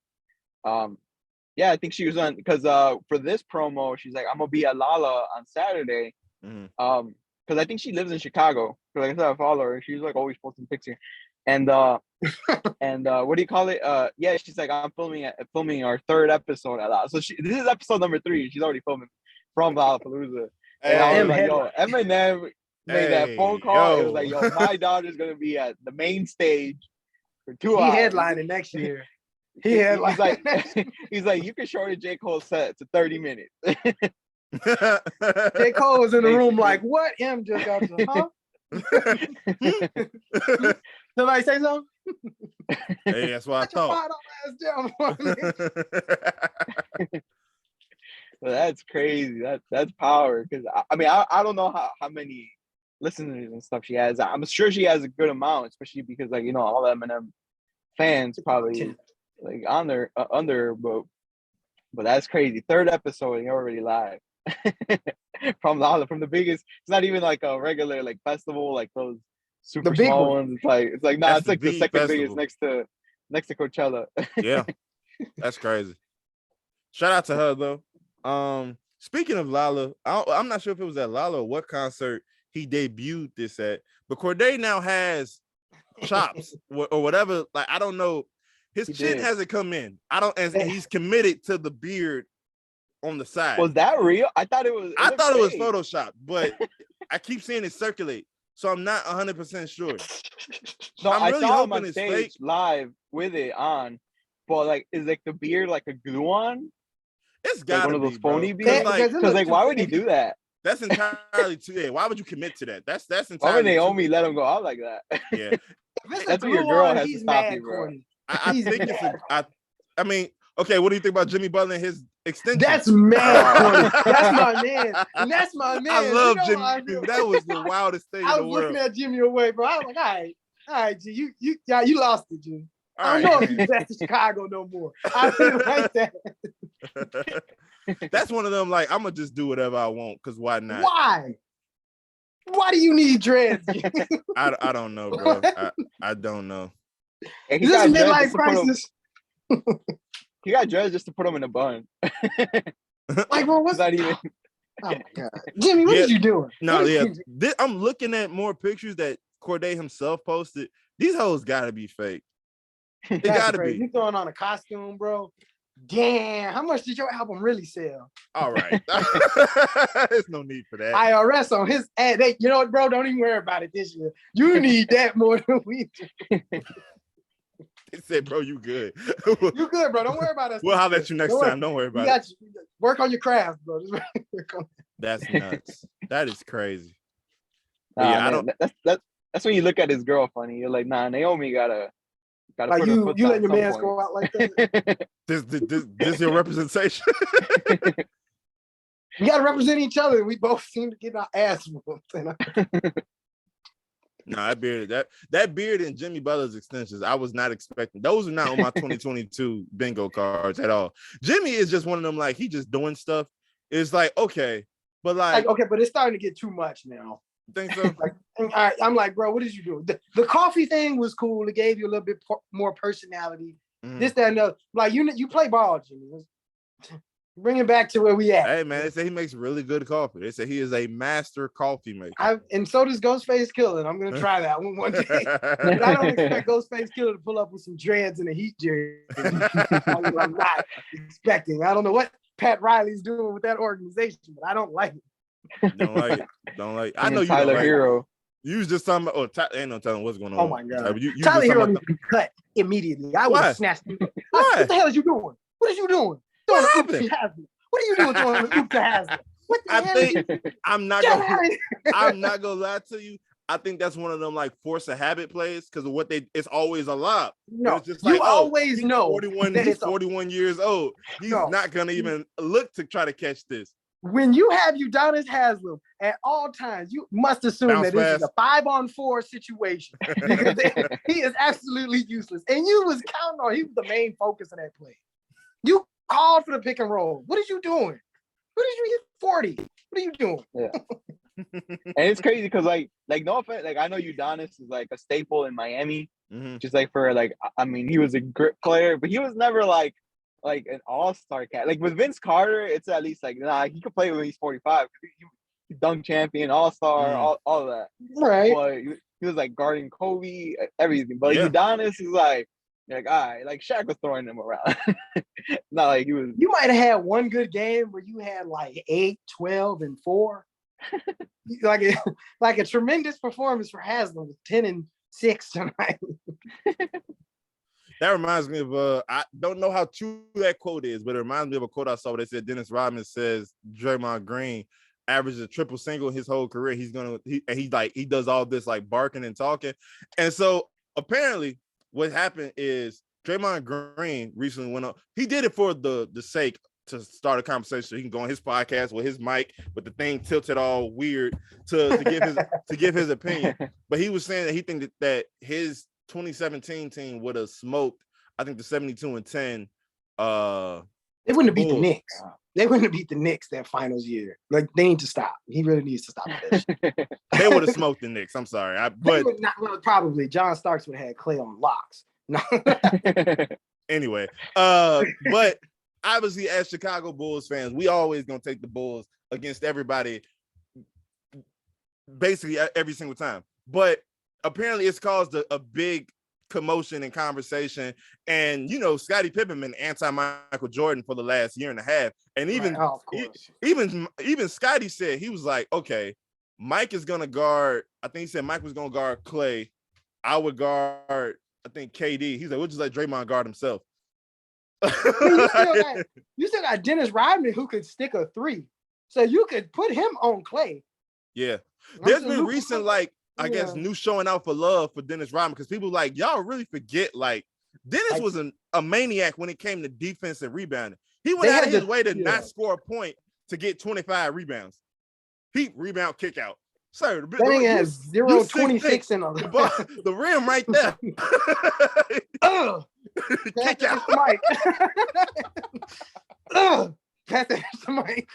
Speaker 3: Yeah, I think she was on because for this promo, she's like, I'm gonna be at Lala on Saturday. Because I think she lives in Chicago. Because like I said, I follow her. She's like always posting pictures. And and what do you call it? Yeah, she's like, I'm filming our third episode at Lala. So this is episode number 3. She's already filming from Lollapalooza. And I was like, yo, Eminem made that phone call. It was like, yo, my daughter's gonna be at the main stage for 2 hours.
Speaker 2: He headlining next year. He's
Speaker 3: like, you can shorten J. Cole's set to 30 minutes.
Speaker 2: J. Cole was in the room like, what? M just got to, huh? Somebody say something?
Speaker 1: Hey, that's what I thought.
Speaker 3: Well, that's crazy. That's power. Because I mean, I don't know how many listeners and stuff she has. I'm sure she has a good amount, especially because like, you know, all Eminem fans probably like on their under, but that's crazy. 3rd episode and you're already live. From the biggest. It's not even like a regular like festival like those super small ones. It's like nah, it's like the second biggest next to Coachella.
Speaker 1: Yeah, that's crazy. Shout out to her though. Speaking of Lala, I'm not sure if it was at Lala or what concert he debuted this at, but Corday now has chops or whatever. Like I don't know, his chin hasn't come in. And he's committed to the beard on the side.
Speaker 3: Was that real? I thought it was
Speaker 1: Photoshopped, but I keep seeing it circulate, so I'm not 100% sure.
Speaker 3: No, I saw him on stage live with it on, but like, is like the beard like a glue on?
Speaker 1: It's got
Speaker 3: like one of those phony beards. Because like, why would he do that?
Speaker 1: That's entirely too. Yeah, why would you commit to that? That's entirely.
Speaker 3: Why would Naomi let him go out like that?
Speaker 1: Yeah,
Speaker 3: that's what your girl has to stop you, bro.
Speaker 1: I think it's. I mean, okay. What do you think about Jimmy Butler and his extension?
Speaker 2: That's mad corny. That's my man. And that's my man.
Speaker 1: I love Jimmy. That was the wildest thing in the world.
Speaker 2: I was looking at Jimmy away, bro. I was like, all right, G, you lost it, Jimmy. I don't know if you're back to Chicago no more. I didn't like that.
Speaker 1: That's one of them, like, I'm going to just do whatever I want, because why not?
Speaker 2: Why? Why do you need dreads?
Speaker 1: I don't know, bro. I don't know.
Speaker 2: Is this a midlife crisis?
Speaker 3: he got dreads just to put them in a bun.
Speaker 2: Like, bro, what's
Speaker 3: Not even.
Speaker 2: Oh my God, Jimmy, what are you doing?
Speaker 1: No, I'm looking at more pictures that Corday himself posted. These hoes gotta be fake. They gotta be.
Speaker 2: You throwing on a costume, bro? Damn, how much did your album really sell?
Speaker 1: All right, there's no need for that.
Speaker 2: IRS on his ad. You know what, bro? Don't even worry about it this year. You need that more than we do.
Speaker 1: They said, bro, you good.
Speaker 2: You good, bro. Don't worry about us.
Speaker 1: Well, I'll let you next time. Don't worry about it.
Speaker 2: Work on your craft, bro.
Speaker 1: That's nuts. That is crazy.
Speaker 3: Nah, man, that's when you look at his girl funny. You're like, nah, Naomi gotta
Speaker 2: like
Speaker 3: put
Speaker 2: you
Speaker 3: her foot
Speaker 2: letting your
Speaker 3: down
Speaker 2: man go out like that.
Speaker 1: This your representation.
Speaker 2: We gotta represent each other. We both seem to get our ass whooped.
Speaker 1: No, that beard and Jimmy Butler's extensions, I was not expecting. Those are not on my 2022 bingo cards at all. Jimmy is just one of them, like, he just doing stuff. It's like, okay, but like
Speaker 2: okay, but it's starting to get too much now.
Speaker 1: Think so?
Speaker 2: All right, I'm like, bro, what did you do? The coffee thing was cool. It gave you a little bit more personality. This, that, and the like. You play ball, Jimmy. Bring it back to where we at.
Speaker 1: Hey man, they say he makes really good coffee. They say he is a master coffee maker.
Speaker 2: And so does Ghostface Killer. I'm gonna try that one day. But I don't expect Ghostface Killer to pull up with some dreads and a Heat jersey. I'm not expecting. I don't know what Pat Riley's doing with that organization, but I don't like it.
Speaker 1: Don't like it. I know you
Speaker 3: Tyler
Speaker 1: don't like
Speaker 3: Hero.
Speaker 1: It. You was just talking about. Ain't no telling what's going on.
Speaker 2: Oh my God.
Speaker 1: You
Speaker 2: Tyler Hero needs to be cut immediately. I would have snatched him. What the hell are you doing? What are you doing? What happened? What are you doing throwing an oop to Haslam? What the hell?
Speaker 1: I'm not gonna lie to you. I think that's one of them like force a habit plays because of what it's always a lob.
Speaker 2: No,
Speaker 1: it's just
Speaker 2: you
Speaker 1: like,
Speaker 2: always know
Speaker 1: 41, he's 41 years old. He's not gonna even look to try to catch this.
Speaker 2: When you have Udonis Haslam at all times, you must assume that this is a 5-on-4 situation because he is absolutely useless. And you was counting on he was the main focus of that play. You called for the pick and roll. What are you doing? What did you hit 40? What are you doing?
Speaker 3: Yeah. And it's crazy because like no offense, like I know Udonis is like a staple in Miami, just like for like I mean he was a great player, but he was never like an all-star cat. Like with Vince Carter, it's at least like nah, he could play when he's 45. He dunk champion, all-star, all of that.
Speaker 2: Right.
Speaker 3: But he was like guarding Kobe, everything. But Udonis is like all right, like Shaq was throwing him around. Not like he was.
Speaker 2: You might have had one good game where you had like 8, 12, and 4. like a tremendous performance for Haslam with 10 and 6 tonight.
Speaker 1: That reminds me of I don't know how true that quote is, but it reminds me of a quote I saw where they said Dennis Rodman says Draymond Green averages a triple single his whole career. He does all this like barking and talking. And so apparently what happened is Draymond Green recently went on. He did it for the sake to start a conversation so he can go on his podcast with his mic, with the thing tilted all weird to give his opinion. But he was saying that he think that his 2017 team would have smoked, I think, the 72-10.
Speaker 2: They wouldn't have beat the Knicks. They wouldn't have beat the Knicks that finals year. Like they need to stop. He really needs to stop this.
Speaker 1: They would have smoked the Knicks. I'm sorry,
Speaker 2: probably John Starks would have had Clay on locks. No.
Speaker 1: Anyway, but obviously as Chicago Bulls fans, we always gonna take the Bulls against everybody, basically every single time. But apparently, it's caused a big commotion and conversation. And Scottie Pippen been anti-Michael Jordan for the last year and a half. And even Scottie said, he was like, okay, Mike is gonna guard. I think he said Mike was gonna guard Clay. I would guard, I think, KD. He's like, we'll just let Draymond guard himself.
Speaker 2: You still got Dennis Rodman who could stick a 3. So you could put him on Clay.
Speaker 1: Yeah. There's been recent, like, I guess, new showing out for love for Dennis Rodman because people like, y'all really forget, like, Dennis was a maniac when it came to defense and rebounding. He went out of his way to not score a point to get 25 rebounds. He rebound, kick out. Sir, the
Speaker 2: thing has 0-26 in
Speaker 1: the rim right there. Kick out.
Speaker 2: Mike. Pass that to Mike.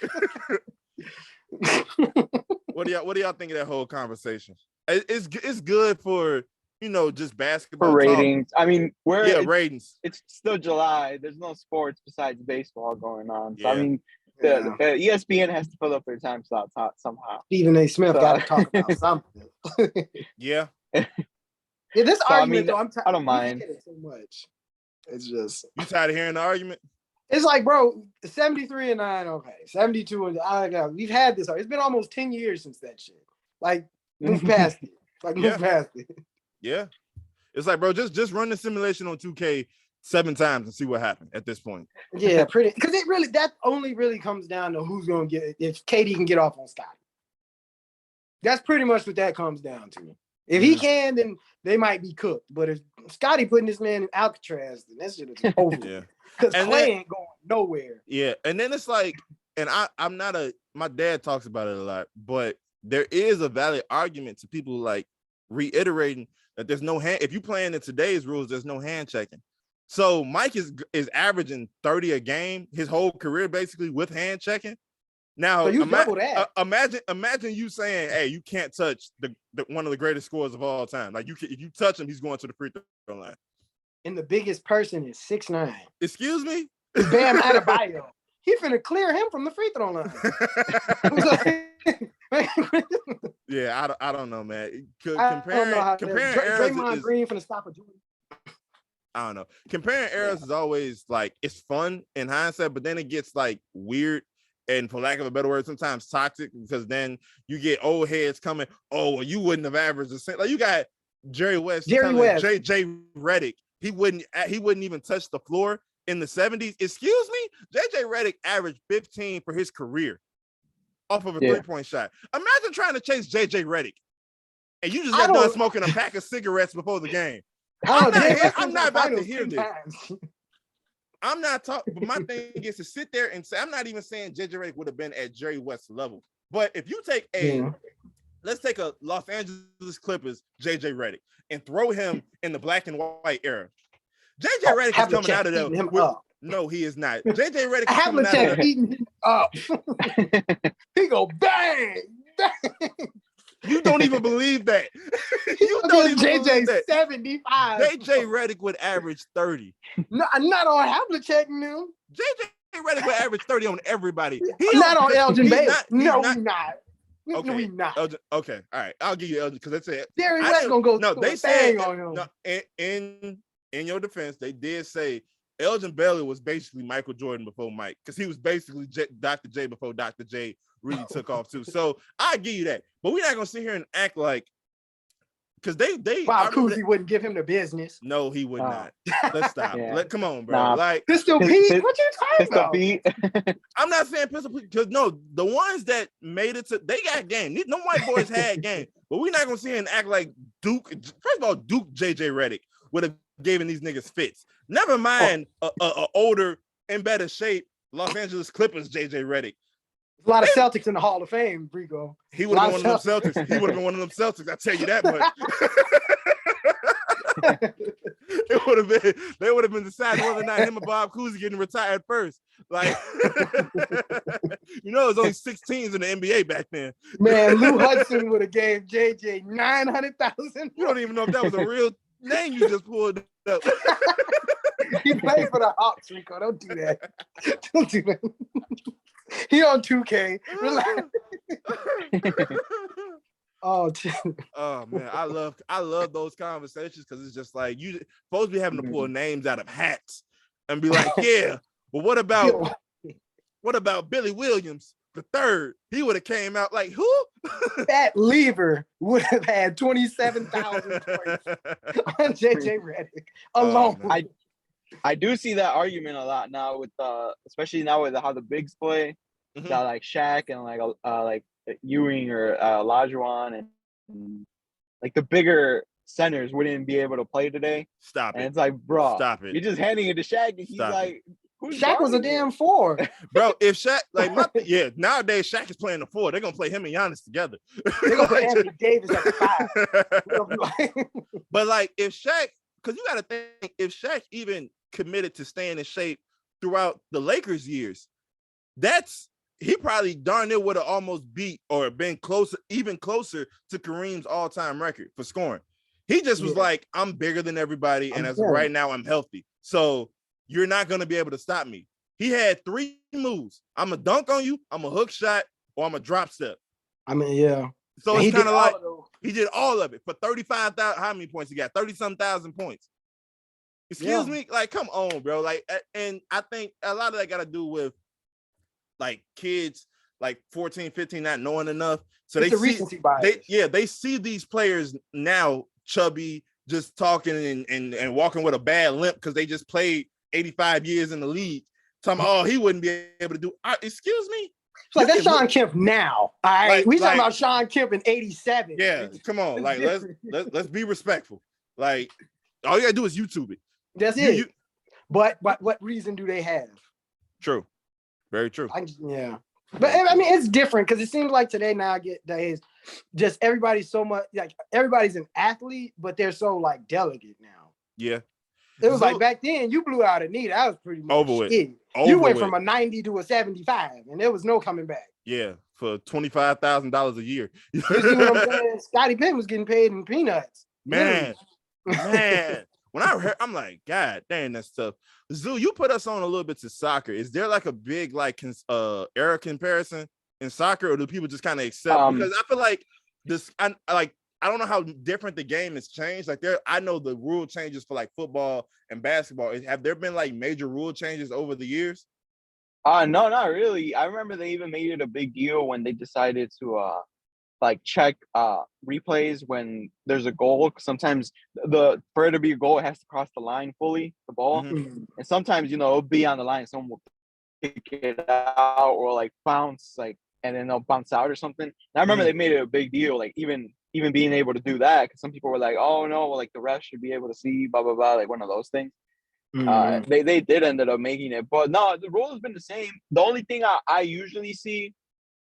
Speaker 1: What do y'all think of that whole conversation? It's good for just
Speaker 3: For
Speaker 1: basketball talk.
Speaker 3: ratings. I mean,
Speaker 1: ratings.
Speaker 3: It's still July. There's no sports besides baseball going on. So
Speaker 1: Yeah.
Speaker 3: I mean, the ESPN has to fill up their time slot somehow.
Speaker 2: Stephen A. Smith got to talk about something.
Speaker 1: Yeah.
Speaker 2: This
Speaker 3: So,
Speaker 2: argument, though,
Speaker 3: I don't mind.
Speaker 2: It so much. It's just
Speaker 1: You tired of hearing the argument?
Speaker 2: It's like, bro, 73-9, okay, 72 and we've had this. It's been almost 10 years since that shit. Like, move past it. Move past it.
Speaker 1: Yeah. It's like, bro, just run the simulation on 2K 7 times and see what happened at this point.
Speaker 2: Yeah, pretty. Because that only really comes down to who's going to get it, if KD can get off on Scotty. That's pretty much what that comes down to. If he can, then they might be cooked. But if Scotty putting this man in Alcatraz, then that shit is over.
Speaker 1: Yeah.
Speaker 2: Because Clay ain't going nowhere.
Speaker 1: Yeah. And then it's like, and I'm not my dad talks about it a lot, but there is a valid argument to people like reiterating that there's no hand. If you playing in today's rules, there's no hand checking. So Mike is averaging 30 a game his whole career, basically, with hand checking. Now,
Speaker 2: so you double that.
Speaker 1: Imagine you saying, "Hey, you can't touch the one of the greatest scorers of all time. Like if you touch him, he's going to the free throw line."
Speaker 2: And the biggest person is 6'9".
Speaker 1: Excuse me?
Speaker 2: Bam Adebayo. He finna clear him from the free throw line.
Speaker 1: Yeah, I don't know, man.
Speaker 2: Comparing
Speaker 1: Draymond
Speaker 2: Green finna stop a Jordan.
Speaker 1: I don't know. Comparing eras is always like, it's fun in hindsight, but then it gets like weird and, for lack of a better word, sometimes toxic, because then you get old heads coming, oh, well, you wouldn't have averaged the same. Like you got Jerry West telling JJ Redick he wouldn't even touch the floor in the 70s. Excuse me? JJ Redick averaged 15 for his career off of a 3-point shot. Imagine trying to chase JJ Redick and you just got done smoking a pack of cigarettes before the game. I'm not about to hear this. I'm not talking, but my thing is to sit there and say, I'm not even saying JJ Redick would have been at Jerry West's level. But if you take let's take a Los Angeles Clippers JJ Redick and throw him in the black and white era. JJ Redick is coming out of there. No, he is not. JJ Redick is coming out of there.
Speaker 2: Eating him up. He go bang, bang.
Speaker 1: You don't even believe that. You don't even believe that.
Speaker 2: 75.
Speaker 1: JJ Redick would average 30.
Speaker 2: No, not on Havlicek, no.
Speaker 1: JJ Redick would average 30 on everybody.
Speaker 2: Not on Elgin Baylor. No, he's not.
Speaker 1: Okay.
Speaker 2: No, he's not.
Speaker 1: Elgin, okay, all right. I'll give you Elgin because that's it.
Speaker 2: Jerry West gonna go.
Speaker 1: No, they said on him. No, in your defense, they did say Elgin Baylor was basically Michael Jordan before Mike, because he was basically Dr. J before Dr. J really took off too. So I give you that, but we're not gonna sit here and act like, because they
Speaker 2: Bob Cousy wouldn't give him the business.
Speaker 1: No, he would not. Let's stop. Come on, bro.
Speaker 3: Nah.
Speaker 1: Like
Speaker 2: Pistol Pete, what you talking about?
Speaker 3: Pete.
Speaker 1: I'm not saying Pistol Pete, because no, the ones that made it to, they got game. No white boys had game, but we're not gonna sit here and act like Duke. First of all, Duke JJ Redick would have given these niggas fits. Never mind a older and better shape Los Angeles Clippers JJ Redick.
Speaker 2: A lot of Celtics in the Hall of Fame, Brico.
Speaker 1: He would have been one of them Celtics. He would have been one of them Celtics. I tell you that much. They would have been deciding whether or not him and Bob Cousy getting retired first. Like, there's only 6 teams in the NBA back then.
Speaker 2: Man, Lou Hudson would have gave JJ 900,000.
Speaker 1: You don't even know if that was a real name you just pulled up.
Speaker 2: He played for the Hawks, Rico. Don't do that. Don't do that. He on 2K.
Speaker 1: Oh man, I love those conversations, because it's just like you supposed to be having to pull names out of hats and be like, yeah, well, what about Billy Williams the third? He would have came out like, who?
Speaker 2: That lever would have had 27,000 points on JJ Redick alone.
Speaker 3: I do see that argument a lot now with especially now with how the bigs play, that like Shaq and like Ewing or Olajuwon and like the bigger centers wouldn't be able to play today.
Speaker 1: Stop it.
Speaker 3: And it's like, bro,
Speaker 1: stop it.
Speaker 3: You're just handing it to Shaq and he's like,
Speaker 2: Shaq was a damn 4.
Speaker 1: Bro, if Shaq, nowadays Shaq is playing the 4. They're gonna play him and Giannis together.
Speaker 2: They're gonna play Anthony Davis at the 5.
Speaker 1: But like, if Shaq, because you gotta think, if Shaq even committed to staying in shape throughout the Lakers years, he probably darn near would have almost beat or been even closer to Kareem's all-time record for scoring. He just was like, I'm bigger than everybody, and as of right now, I'm healthy. So you're not gonna be able to stop me. He had 3 moves. I'm a dunk on you, I'm a hook shot, or I'm a drop step.
Speaker 2: I mean, yeah.
Speaker 1: So it's kind of like he did all of it for 35,000. How many points he got? 30-some thousand points. Excuse me, like, come on, bro. Like, and I think a lot of that got to do with like kids, like 14, 15, not knowing enough. So
Speaker 2: it's recency bias.
Speaker 1: They see these players now chubby, just talking and walking with a bad limp because they just played 85 years in the league. Talking about, he wouldn't be able to do. Excuse me.
Speaker 2: It's like that's Sean Kemp now. All right, we talking about Sean Kemp in '87.
Speaker 1: Yeah, come on, like let's be respectful. Like all you gotta do is YouTube it.
Speaker 2: That's it. But what reason do they have?
Speaker 1: True, very true.
Speaker 2: But I mean, it's different because it seems like nowadays, just everybody's so much like everybody's an athlete, but they're so like delicate now.
Speaker 1: Yeah,
Speaker 2: it was like back then you blew out a knee, that was pretty much
Speaker 1: over with.
Speaker 2: You went from a 90 to a 75, and there was no coming back.
Speaker 1: Yeah, for $25,000 a year.
Speaker 2: You see what I'm saying? Scottie Pippen was getting paid in peanuts.
Speaker 1: Man. When I heard, I'm like, God dang, that's tough. Zoo, you put us on a little bit to soccer. Is there like a big era comparison in soccer, or do people just kind of accept? Because I feel like I don't know how different the game has changed. Like I know the rule changes for like football and basketball. Have there been like major rule changes over the years?
Speaker 3: No, not really. I remember they even made it a big deal when they decided to like check replays when there's a goal. Sometimes for it to be a goal, it has to cross the line fully, the ball. Mm-hmm. And sometimes, it'll be on the line, someone will pick it out or like bounce, like, and then they'll bounce out or something. And I remember they made it a big deal, like even being able to do that, because some people were like, oh no, well, like the ref should be able to see, blah blah blah, like one of those things. Mm-hmm. They did ended up making it, but no, the rule has been the same. The only thing I usually see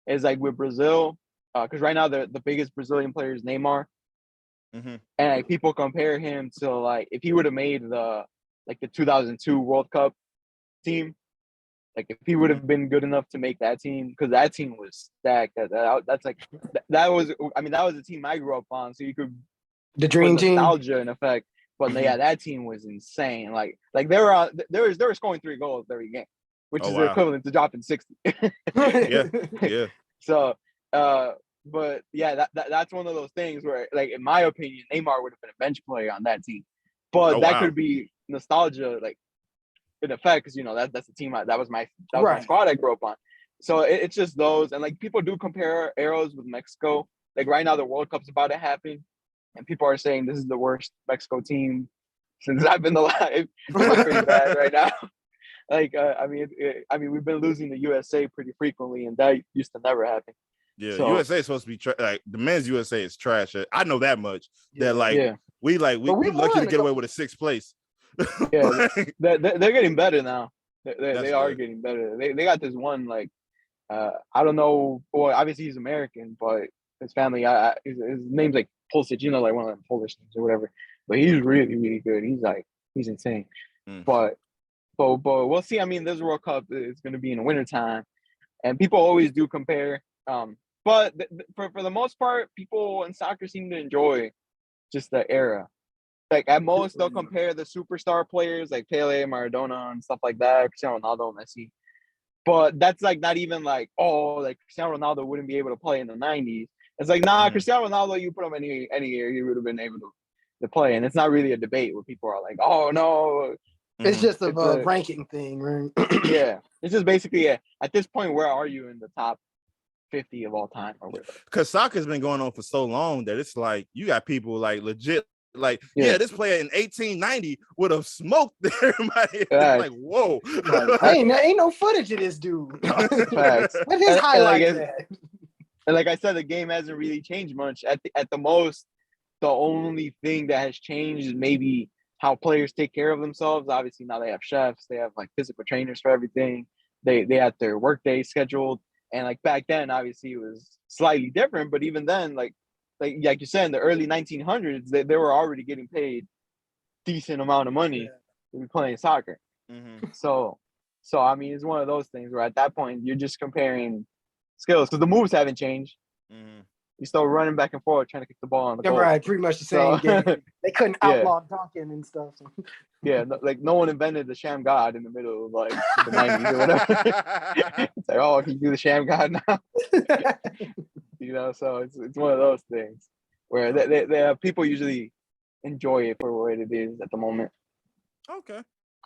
Speaker 3: is like with Brazil, because right now the biggest Brazilian player is Neymar, and like, people compare him to like if he would have made the 2002 World Cup team, like if he would have been good enough to make that team, because that team was stacked. That was the team I grew up on, so you could
Speaker 2: the dream team,
Speaker 3: nostalgia in effect. But yeah, that team was insane. Like they were scoring 3 goals every game, which is the equivalent to dropping 60.
Speaker 1: yeah.
Speaker 3: So, but yeah, that's one of those things where, like, in my opinion, Neymar would have been a bench player on that team. But that could be nostalgia, like, in effect, because that's the team that was my squad I grew up on. So it's just those, and like people do compare eras with Mexico. Like right now, the World Cup's about to happen. And people are saying this is the worst Mexico team since I've been alive. It's pretty bad right now. Like, I mean, we've been losing the USA pretty frequently, and that used to never happen.
Speaker 1: Yeah, so, USA is supposed to be like the men's USA is trash. I know that much. That we lucky to get away with a 6th place.
Speaker 3: Yeah, they're getting better now. They are getting better. They got this one I don't know. Well, obviously he's American, but his family, his name's like Pulisic, like one of them Polish things or whatever. But he's really, really good. He's insane. But we'll see. I mean, this World Cup is going to be in the wintertime, and people always do compare. But for the most part, people in soccer seem to enjoy just the era. Like at most, they'll compare the superstar players like Pele, Maradona, and stuff like that, Cristiano Ronaldo, Messi. But that's like not even like, like Cristiano Ronaldo wouldn't be able to play in the 90s. It's like, nah, Cristiano Ronaldo, you put him any year, he would have been able to play. And it's not really a debate where people are like, oh, no.
Speaker 2: It's just a ranking thing, right?
Speaker 3: Yeah. It's just basically, at this point, where are you in the top 50 of all time or whatever?
Speaker 1: Because soccer's been going on for so long that it's like, you got people like legit, like, this player in 1890 would have smoked everybody. Like, whoa.
Speaker 2: Ain't no footage of this dude. What his highlights at?
Speaker 3: And like I said, the game hasn't really changed much. At the most, the only thing that has changed is maybe how players take care of themselves. Obviously, now they have chefs, they have like physical trainers for everything. They have their work day scheduled. And like back then, obviously, it was slightly different. But even then, like you said, in the early 1900s, they were already getting paid decent amount of money to be playing soccer. So I mean, it's one of those things where at that point you're just comparing skills because the moves haven't changed. you still running back and forth trying to kick the ball on the goal.
Speaker 2: Right, pretty much the same game. They couldn't outlaw dunking and stuff. So.
Speaker 3: Yeah, no one invented the sham god in the middle of like the 90s or whatever. It's like, oh, can you do the sham god now? So it's one of those things where they people usually enjoy it for what it is at the moment.
Speaker 1: Okay.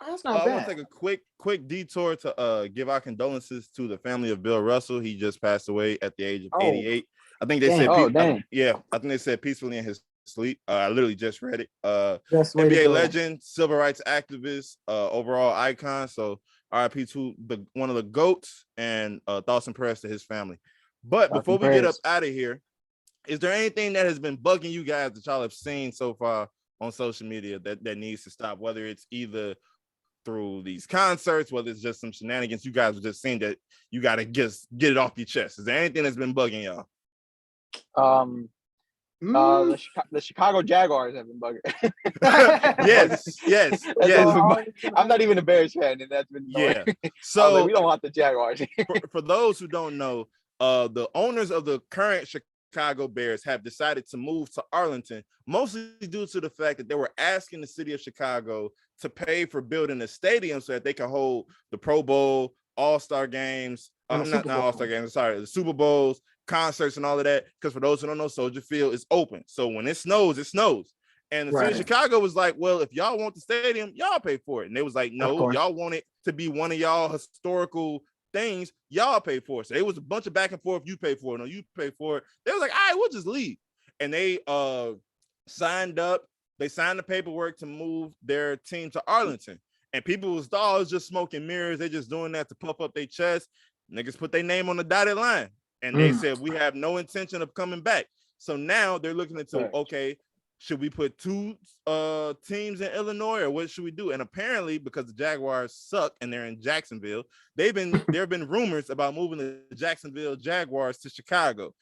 Speaker 2: That's not bad.
Speaker 1: I want to take a quick detour to give our condolences to the family of Bill Russell. He just passed away at the age of 88. I think they said, I think they said peacefully in his sleep. I literally just read it. NBA legend, civil rights activist, overall icon. So RIP to one of the GOATs, and thoughts and prayers to his family. But before we get up out of here, is there anything that has been bugging you guys that y'all have seen so far on social media that needs to stop, whether it's either through these concerts, whether it's just some shenanigans you guys have just seen that you got to just get it off your chest? Is there anything that's been bugging y'all?
Speaker 3: The Chicago Jaguars have been bugging.
Speaker 1: yes.
Speaker 3: I'm not even a Bears fan, and that's been annoying. So we don't want the Jaguars.
Speaker 1: for those who don't know, the owners of the current Chicago Bears have decided to move to Arlington, mostly due to the fact that they were asking the city of Chicago to pay for building a stadium so that they can hold the Pro Bowl, All-Star games, not All-Star games, sorry, the Super Bowls, concerts, and all of that. Because for those who don't know, Soldier Field is open. So when it snows, it snows. And the city of Chicago was like, well, if y'all want the stadium, y'all pay for it. And they was like, no, y'all want it to be one of y'all historical things, y'all pay for it. So it was a bunch of back and forth. You pay for it, no, you pay for it. They was like, all right, we'll just leave. And they signed up. They signed the paperwork to move their team to Arlington. And people was just smoking mirrors. They just doing that to puff up their chest. Niggas put their name on the dotted line. And they said, we have no intention of coming back. So now they're looking into, okay, should we put two teams in Illinois, or what should we do? And apparently, because the Jaguars suck and they're in Jacksonville, there have been rumors about moving the Jacksonville Jaguars to Chicago,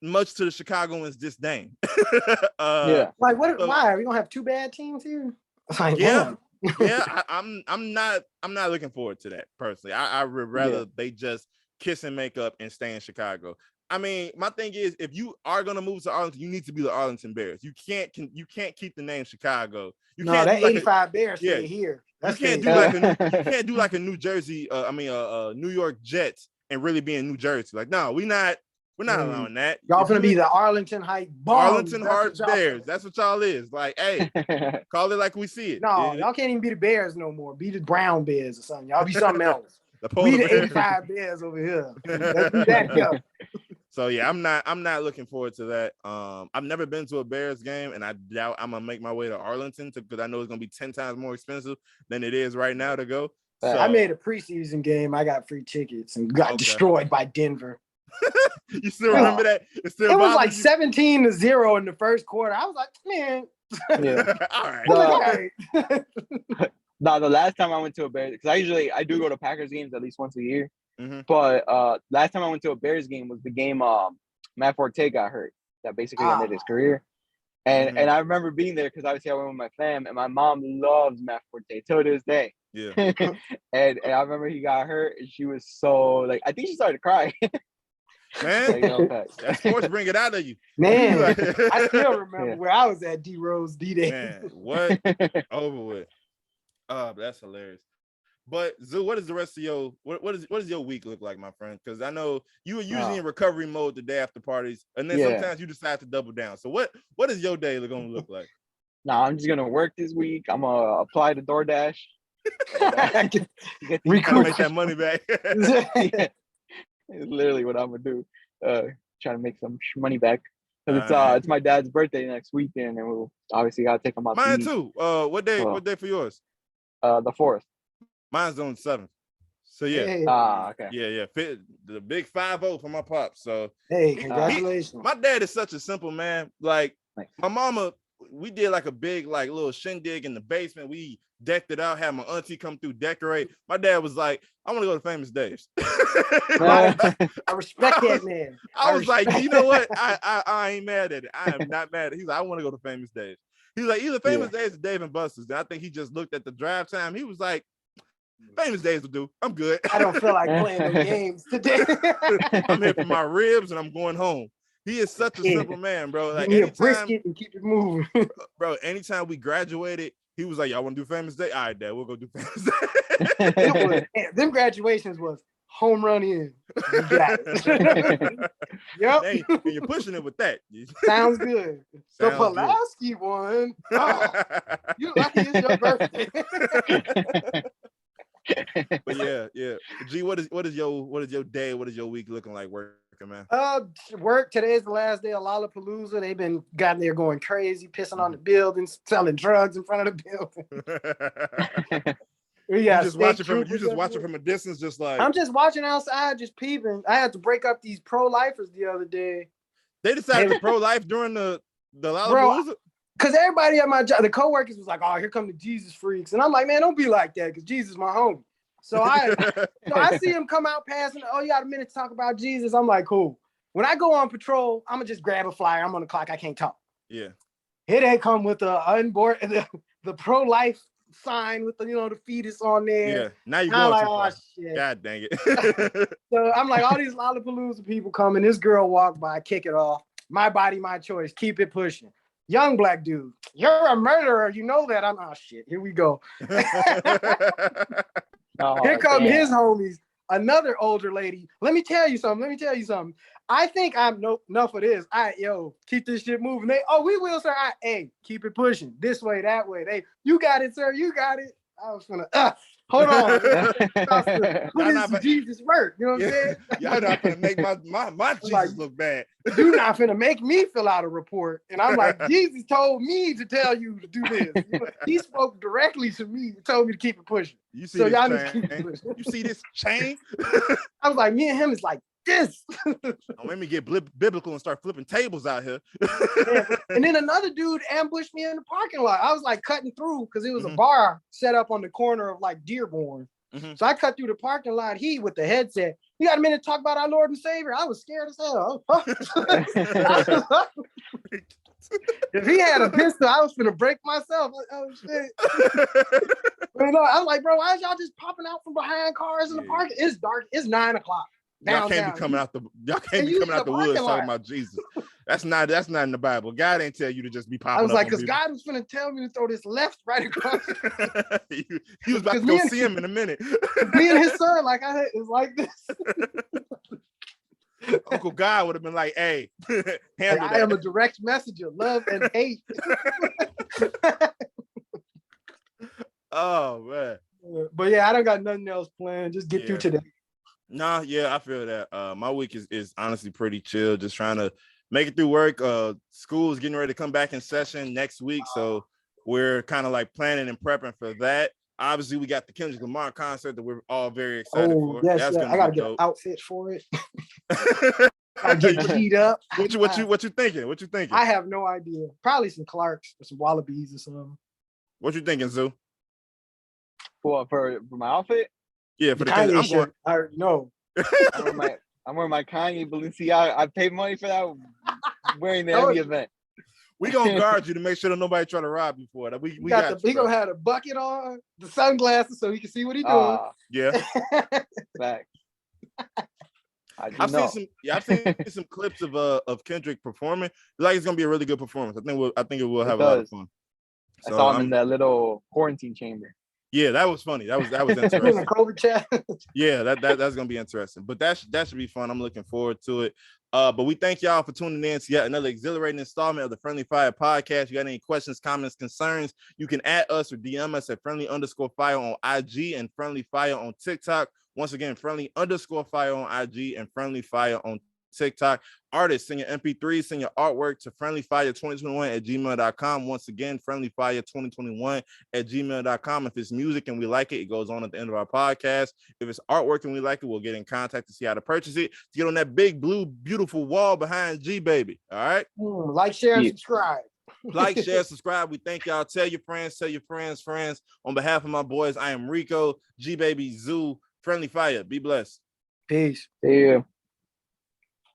Speaker 1: much to the Chicagoans' disdain.
Speaker 2: Like what? Why are we gonna have two bad teams here? Like,
Speaker 1: I'm not looking forward to that personally. I would rather they just kiss and make up and stay in Chicago. I mean, my thing is, if you are gonna move to Arlington, you need to be the Arlington Bears. You can't keep the name Chicago. That
Speaker 2: 85 Bears stay here.
Speaker 1: You can't do like a New Jersey, New York Jets and really be in New Jersey. Like, no, we're not allowing that.
Speaker 2: Y'all gonna be the Arlington Heights
Speaker 1: Arlington Heart Bears. That's what y'all is. Like, hey, call it like we see it.
Speaker 2: No, y'all can't even be the Bears no more. Be the Brown Bears or something. Y'all be something else. We the 85 Bears over here. Let's do that here.
Speaker 1: So yeah, I'm not looking forward to that. I've never been to a Bears game, and I doubt I'm gonna make my way to Arlington because I know it's gonna be 10 times more expensive than it is right now to go. So,
Speaker 2: I made a preseason game. I got free tickets and got destroyed by Denver.
Speaker 1: You still remember that? It
Speaker 2: was like 17-0 in the first quarter. I was like, man.
Speaker 1: All right.
Speaker 3: No, the last time I went to a Bears, because I do go to Packers games at least once a year.
Speaker 1: Mm-hmm.
Speaker 3: But last time I went to a Bears game was the game Matt Forte got hurt. That basically ended his career. And I remember being there because obviously I went with my fam, and my mom loves Matt Forte till this day.
Speaker 1: Yeah.
Speaker 3: and I remember he got hurt, and she was so like, I think she started crying.
Speaker 1: Man, that sports bring it out of you.
Speaker 2: Man, I still remember where I was at D-Rose D-Day.
Speaker 1: Man, what? Over with. That's hilarious. But Zoo, what is the rest of your what does your week look like, my friend? Because I know you are usually in recovery mode the day after parties, and then sometimes you decide to double down. So what is your day going to look like?
Speaker 3: Nah, I'm just gonna work this week. I'm gonna apply to DoorDash.
Speaker 1: Make that money back.
Speaker 3: It's literally what I'm gonna do. Trying to make some money back. Because it's my dad's birthday next weekend, and we'll obviously gotta take him out.
Speaker 1: Mine too. What day for yours?
Speaker 3: The 4th.
Speaker 1: Mine's on the 7th. So yeah.
Speaker 3: Okay.
Speaker 1: Yeah. The big 5-0 for my pops. So
Speaker 2: hey, congratulations.
Speaker 1: My dad is such a simple man. Like my mama, we did like a big little shindig in the basement. We decked it out, had my auntie come through, decorate. My dad was like, I want to go to Famous Dave's.
Speaker 2: I respect that man.
Speaker 1: I was like, you know what? I ain't mad at it. I am not mad at it. He's like, I want to go to Famous Dave's. He's like, either Famous Days or Dave and Buster's. And I think he just looked at the drive time. He was like, Famous Days will do. I'm good.
Speaker 2: I don't feel like playing those games today.
Speaker 1: I'm here for my ribs and I'm going home. He is such a simple man, bro. Like
Speaker 2: Give me a
Speaker 1: anytime,
Speaker 2: brisket and keep it moving.
Speaker 1: bro. Anytime we graduated, he was like, "Y'all want to do Famous Day? All right, Dad, we'll go do Famous Day."
Speaker 2: Them graduations was home run in. You got it. Yep.
Speaker 1: Hey, and you're pushing it with that.
Speaker 2: Sounds good. The
Speaker 1: Sounds
Speaker 2: Pulaski one. Oh, you lucky it's your birthday.
Speaker 1: But yeah. G, what is your day? What is your week looking like working, man?
Speaker 2: Work. Today's the last day of Lollapalooza. They've been gotten there going crazy, pissing on the buildings, selling drugs in front of the building.
Speaker 1: You just watch it from a distance, just like
Speaker 2: I'm just watching outside, just peeping. I had to break up these pro-lifers the other day.
Speaker 1: They decided to pro-life during the Lollapalooza.
Speaker 2: Because everybody at my job, the coworkers was like, "Oh, here come the Jesus freaks," and I'm like, "Man, don't be like that, because Jesus is my homie." So I see him come out passing. "Oh, you got a minute to talk about Jesus?" I'm like, "Cool." When I go on patrol, I'm gonna just grab a flyer. I'm on the clock. I can't talk.
Speaker 1: Yeah.
Speaker 2: Here they come with the pro-life sign with the fetus on there.
Speaker 1: Yeah. Now you're going
Speaker 2: like,
Speaker 1: too far.
Speaker 2: "Oh shit."
Speaker 1: God dang it.
Speaker 2: So I'm like, all these Lollapalooza people coming. This girl walked by, kick it off. My body, my choice. Keep it pushing. Young black dude, you're a murderer. You know that. I'm shit. Here we go. Here come his homies. Another older lady. Let me tell you something. I think I'm enough of this. Keep this shit moving. We will, sir. Keep it pushing. This way, that way. You got it, sir. You got it. I was gonna hold on. What is Jesus work? You know what I'm saying?
Speaker 1: Y'all not gonna make my Jesus look bad.
Speaker 2: You're not gonna make me fill out a report. And I'm like, Jesus told me to tell you to do this. He spoke directly to me and told me to keep it pushing.
Speaker 1: You see this chain? You see this chain?
Speaker 2: I was like, me and him is like this.
Speaker 1: Don't make me get biblical and start flipping tables out here.
Speaker 2: And then another dude ambushed me in the parking lot. I was like cutting through because it was a bar set up on the corner of like Dearborn. So I cut through the parking lot. He with the headset. You got a minute to talk about our Lord and Savior? I was scared as hell. If he had a pistol, I was gonna break myself. Oh shit. I'm like, bro, why is y'all just popping out from behind cars in the park? It's dark. It's 9 o'clock.
Speaker 1: Y'all can't be coming out the woods talking about Jesus. That's not in the Bible. God ain't tell you to just be popping.
Speaker 2: I was
Speaker 1: up
Speaker 2: like, because God was gonna tell me to throw this left right across.
Speaker 1: he was about to go see him in a minute.
Speaker 2: Me and his son, it's like this.
Speaker 1: Uncle God would have been like, "Hey, handle that."
Speaker 2: I am a direct messenger, love and hate.
Speaker 1: Oh man.
Speaker 2: But yeah, I don't got nothing else planned. Just get through today.
Speaker 1: Nah, yeah, I feel that. My week is honestly pretty chill. Just trying to make it through work. School is getting ready to come back in session next week, so we're kind of like planning and prepping for that. Obviously, we got the Kendrick Lamar concert that we're all very excited for.
Speaker 2: Yes, I gotta get an outfit for it. I get keyed up.
Speaker 1: What you thinking? What you thinking?
Speaker 2: I have no idea. Probably some Clarks or some Wallabies or something.
Speaker 1: What you thinking, Zoo?
Speaker 3: For my outfit?
Speaker 1: Yeah, for the Kanye
Speaker 2: shirt. I already know.
Speaker 3: I'm wearing my Kanye Balenciaga. I paid money for that. I'm wearing the every event.
Speaker 1: We gonna guard you to make sure that nobody try to rob you for it. We got
Speaker 2: he gonna have a bucket on, the sunglasses, so he can see what he's doing.
Speaker 1: Yeah.
Speaker 3: Fact.
Speaker 1: I've seen some clips of Kendrick performing. Like it's gonna be a really good performance. I think it will have a lot of fun.
Speaker 3: I saw him in that little quarantine chamber.
Speaker 1: Yeah, that was funny. That was interesting.
Speaker 2: COVID chat.
Speaker 1: Yeah, that's gonna be interesting. But that should be fun. I'm looking forward to it. But we thank y'all for tuning in to yet another exhilarating installment of the Friendly Fire podcast. You got any questions, comments, concerns? You can add us or DM us at friendly_fire on IG and Friendly Fire on TikTok. Once again, friendly_fire on IG and Friendly Fire on TikTok. Artists, send your MP3s, send your artwork to friendlyfire2021@gmail.com. Once again, friendlyfire2021@gmail.com. If it's music and we like it, it goes on at the end of our podcast. If it's artwork and we like it, we'll get in contact to see how to purchase it. To get on that big, blue, beautiful wall behind G, baby. All right?
Speaker 2: Like, share, and subscribe.
Speaker 1: Like, share, subscribe. We thank y'all. Tell your friends, friends. On behalf of my boys, I am Rico, G, baby, Zoo, Friendly Fire. Be blessed.
Speaker 2: Peace.
Speaker 3: See you.